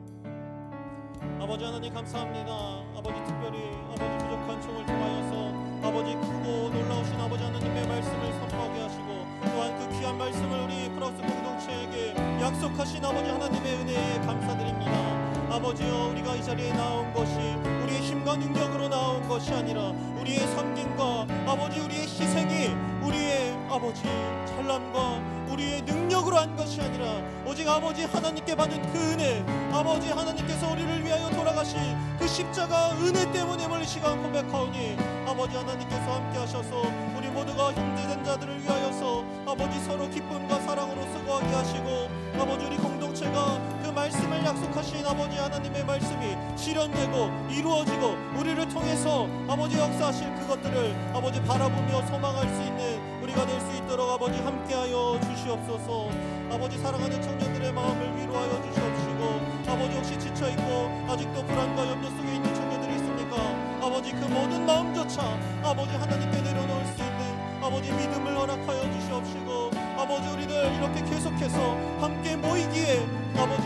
아버지 하나님 감사합니다. 아버지 특별히 아버지 부족한 총을 통하여서 아버지 크고 놀라우신 아버지 하나님의 말씀을 선포하게 하시고 또한 그 귀한 말씀을 우리 프라우스 공동체에게 약속하신 아버지 하나님의 은혜에 감사드립니다. 아버지여, 우리가 이 자리에 나온 것이 우리의 힘과 능력으로 나온 것이 아니라 우리의 섬김과 아버지 우리의 희생이 우리의 아버지 찬란과 우리의 능력으로 한 것이 아니라 오직 아버지 하나님께 받은 그 은혜, 아버지 하나님께서 우리를 위하여 돌아가신 그 십자가 은혜 때문임을 시간 고백하오니 아버지 하나님께서 함께 하셔서 우리 모두가 형제된 자들을 위하여서 아버지 서로 기쁨과 사랑으로 수고하게 하시고 아버지 우리 공동체가 그 말씀을 약속하신 아버지 하나님의 말씀이 실현되고 이루어지고 우리를 통해서 아버지 역사하실 그것들을 아버지 바라보며 소망할 수 있는 우리가 될 수 있도록 아버지 함께하여 주시옵소서. 아버지 사랑하는 청년들의 마음을 위로하여 주시옵시고 아버지 혹시 지쳐있고 아직도 불안과 염려 속에 있는 청년들이 있습니까? 아버지 그 모든 마음조차 아버지 하나님께 내려놓을 수 있는 아버지 믿음을 허락하여 주시옵시고 아버지 우리들 이렇게 계속해서 함께 모이기에 아버지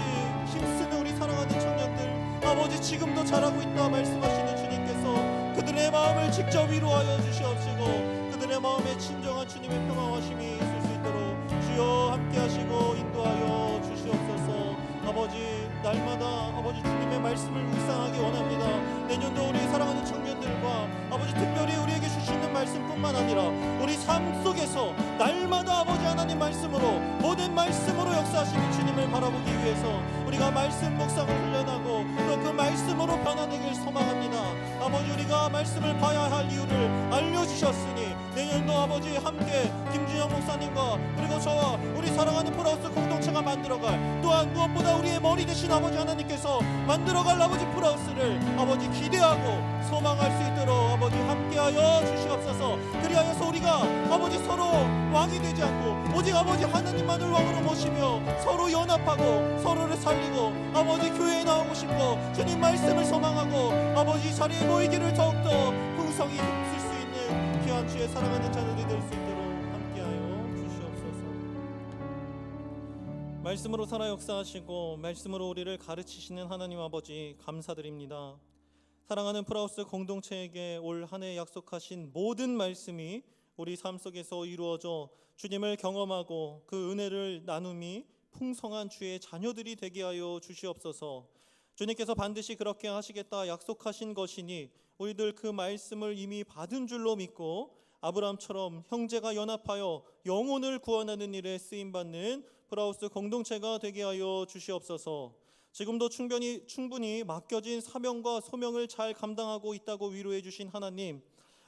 힘쓰는 우리 사랑하는 청년들 아버지 지금도 잘하고 있다 말씀하시는 주님께서 그들의 마음을 직접 위로하여 주시옵시고 그들의 마음에 진정한 주님의 평화와 쉼이 있을 수 있도록 주여 함께 하시고 인도하여 주시옵소서. 아버지 날마다 아버지 주님의 말씀을 묵상하기 원합니다. 내년도 우리 사랑하는 청년들과 아버지 특별히 우리에게 주시는 말씀뿐만 아니라 우리 삶 속에서 날마다 아버지 하나님 말씀으로 모든 말씀으로 역사하시는 주님을 바라보기 위해서 우리가 말씀 묵상을 훈련하고 또 그 말씀으로 변화되길 소망합니다. 아버지 우리가 말씀을 봐야 할 이유를 알려주셨으니 내년도 아버지 함께 김주영 목사님과 그리고 저와 우리 사랑하는 프라우스 공동체가 만들어갈 또한 무엇보다 우리의 머리 되신 아버지 하나님께서 만들어갈 아버지 프라우스를 아버지 기대하고 소망할 수 있도록 아버지 함께하여 주시옵소서. 그리하여서 우리가 아버지 서로 왕이 되지 않고 오직 아버지 하나님만을 왕으로 모시며 서로 연합하고 서로를 살리고 아버지 교회에 나오고 싶고 주님 말씀을 소망하고 아버지 자리에 모이기를 더욱더 풍성히 힘쓸 수 있는 귀한 주의 사랑하는 자녀들이 될 수 있도록 함께하여 주시옵소서. 말씀으로 살아 역사하시고 말씀으로 우리를 가르치시는 하나님 아버지 감사드립니다. 사랑하는 프라우스 공동체에게 올 한 해 약속하신 모든 말씀이 우리 삶 속에서 이루어져 주님을 경험하고 그 은혜를 나눔이 풍성한 주의 자녀들이 되게 하여 주시옵소서. 주님께서 반드시 그렇게 하시겠다 약속하신 것이니 우리들 그 말씀을 이미 받은 줄로 믿고 아브라함처럼 형제가 연합하여 영혼을 구원하는 일에 쓰임받는 프라우스 공동체가 되게 하여 주시옵소서. 지금도 충분히 맡겨진 사명과 소명을 잘 감당하고 있다고 위로해 주신 하나님,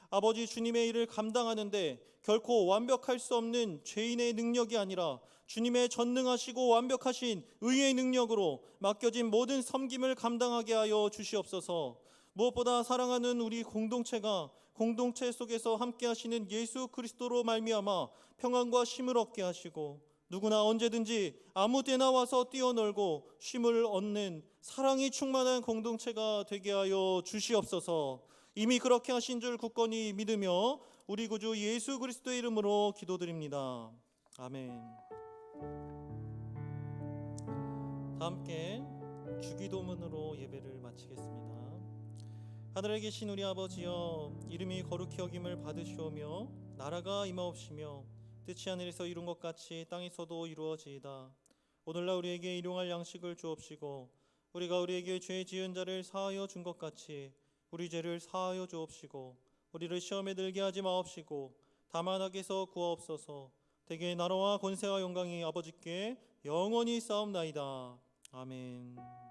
아버지 주님의 일을 감당하는데 결코 완벽할 수 없는 죄인의 능력이 아니라 주님의 전능하시고 완벽하신 의의 능력으로 맡겨진 모든 섬김을 감당하게 하여 주시옵소서. 무엇보다 사랑하는 우리 공동체가 공동체 속에서 함께 하시는 예수 그리스도로 말미암아 평안과 쉼을 얻게 하시고 누구나 언제든지 아무 때나 와서 뛰어놀고 쉼을 얻는 사랑이 충만한 공동체가 되게 하여 주시옵소서. 이미 그렇게 하신 줄 굳건히 믿으며 우리 구주 예수 그리스도의 이름으로 기도드립니다. 아멘. 다 함께 주기도문으로 예배를 마치겠습니다. 하늘에 계신 우리 아버지여, 이름이 거룩히 여김을 받으시오며 나라가 임하옵시며 뜻이 하늘에서 이룬 것 같이 땅에서도 이루어지이다. 오늘날 우리에게 일용할 양식을 주옵시고 우리가 우리에게 죄 지은 자를 사하여 준 것 같이 우리 죄를 사하여 주옵시고 우리를 시험에 들게 하지 마옵시고 다만 악에서 구하옵소서. 대개 나라와 권세와 영광이 아버지께 영원히 싸움나이다. 아멘.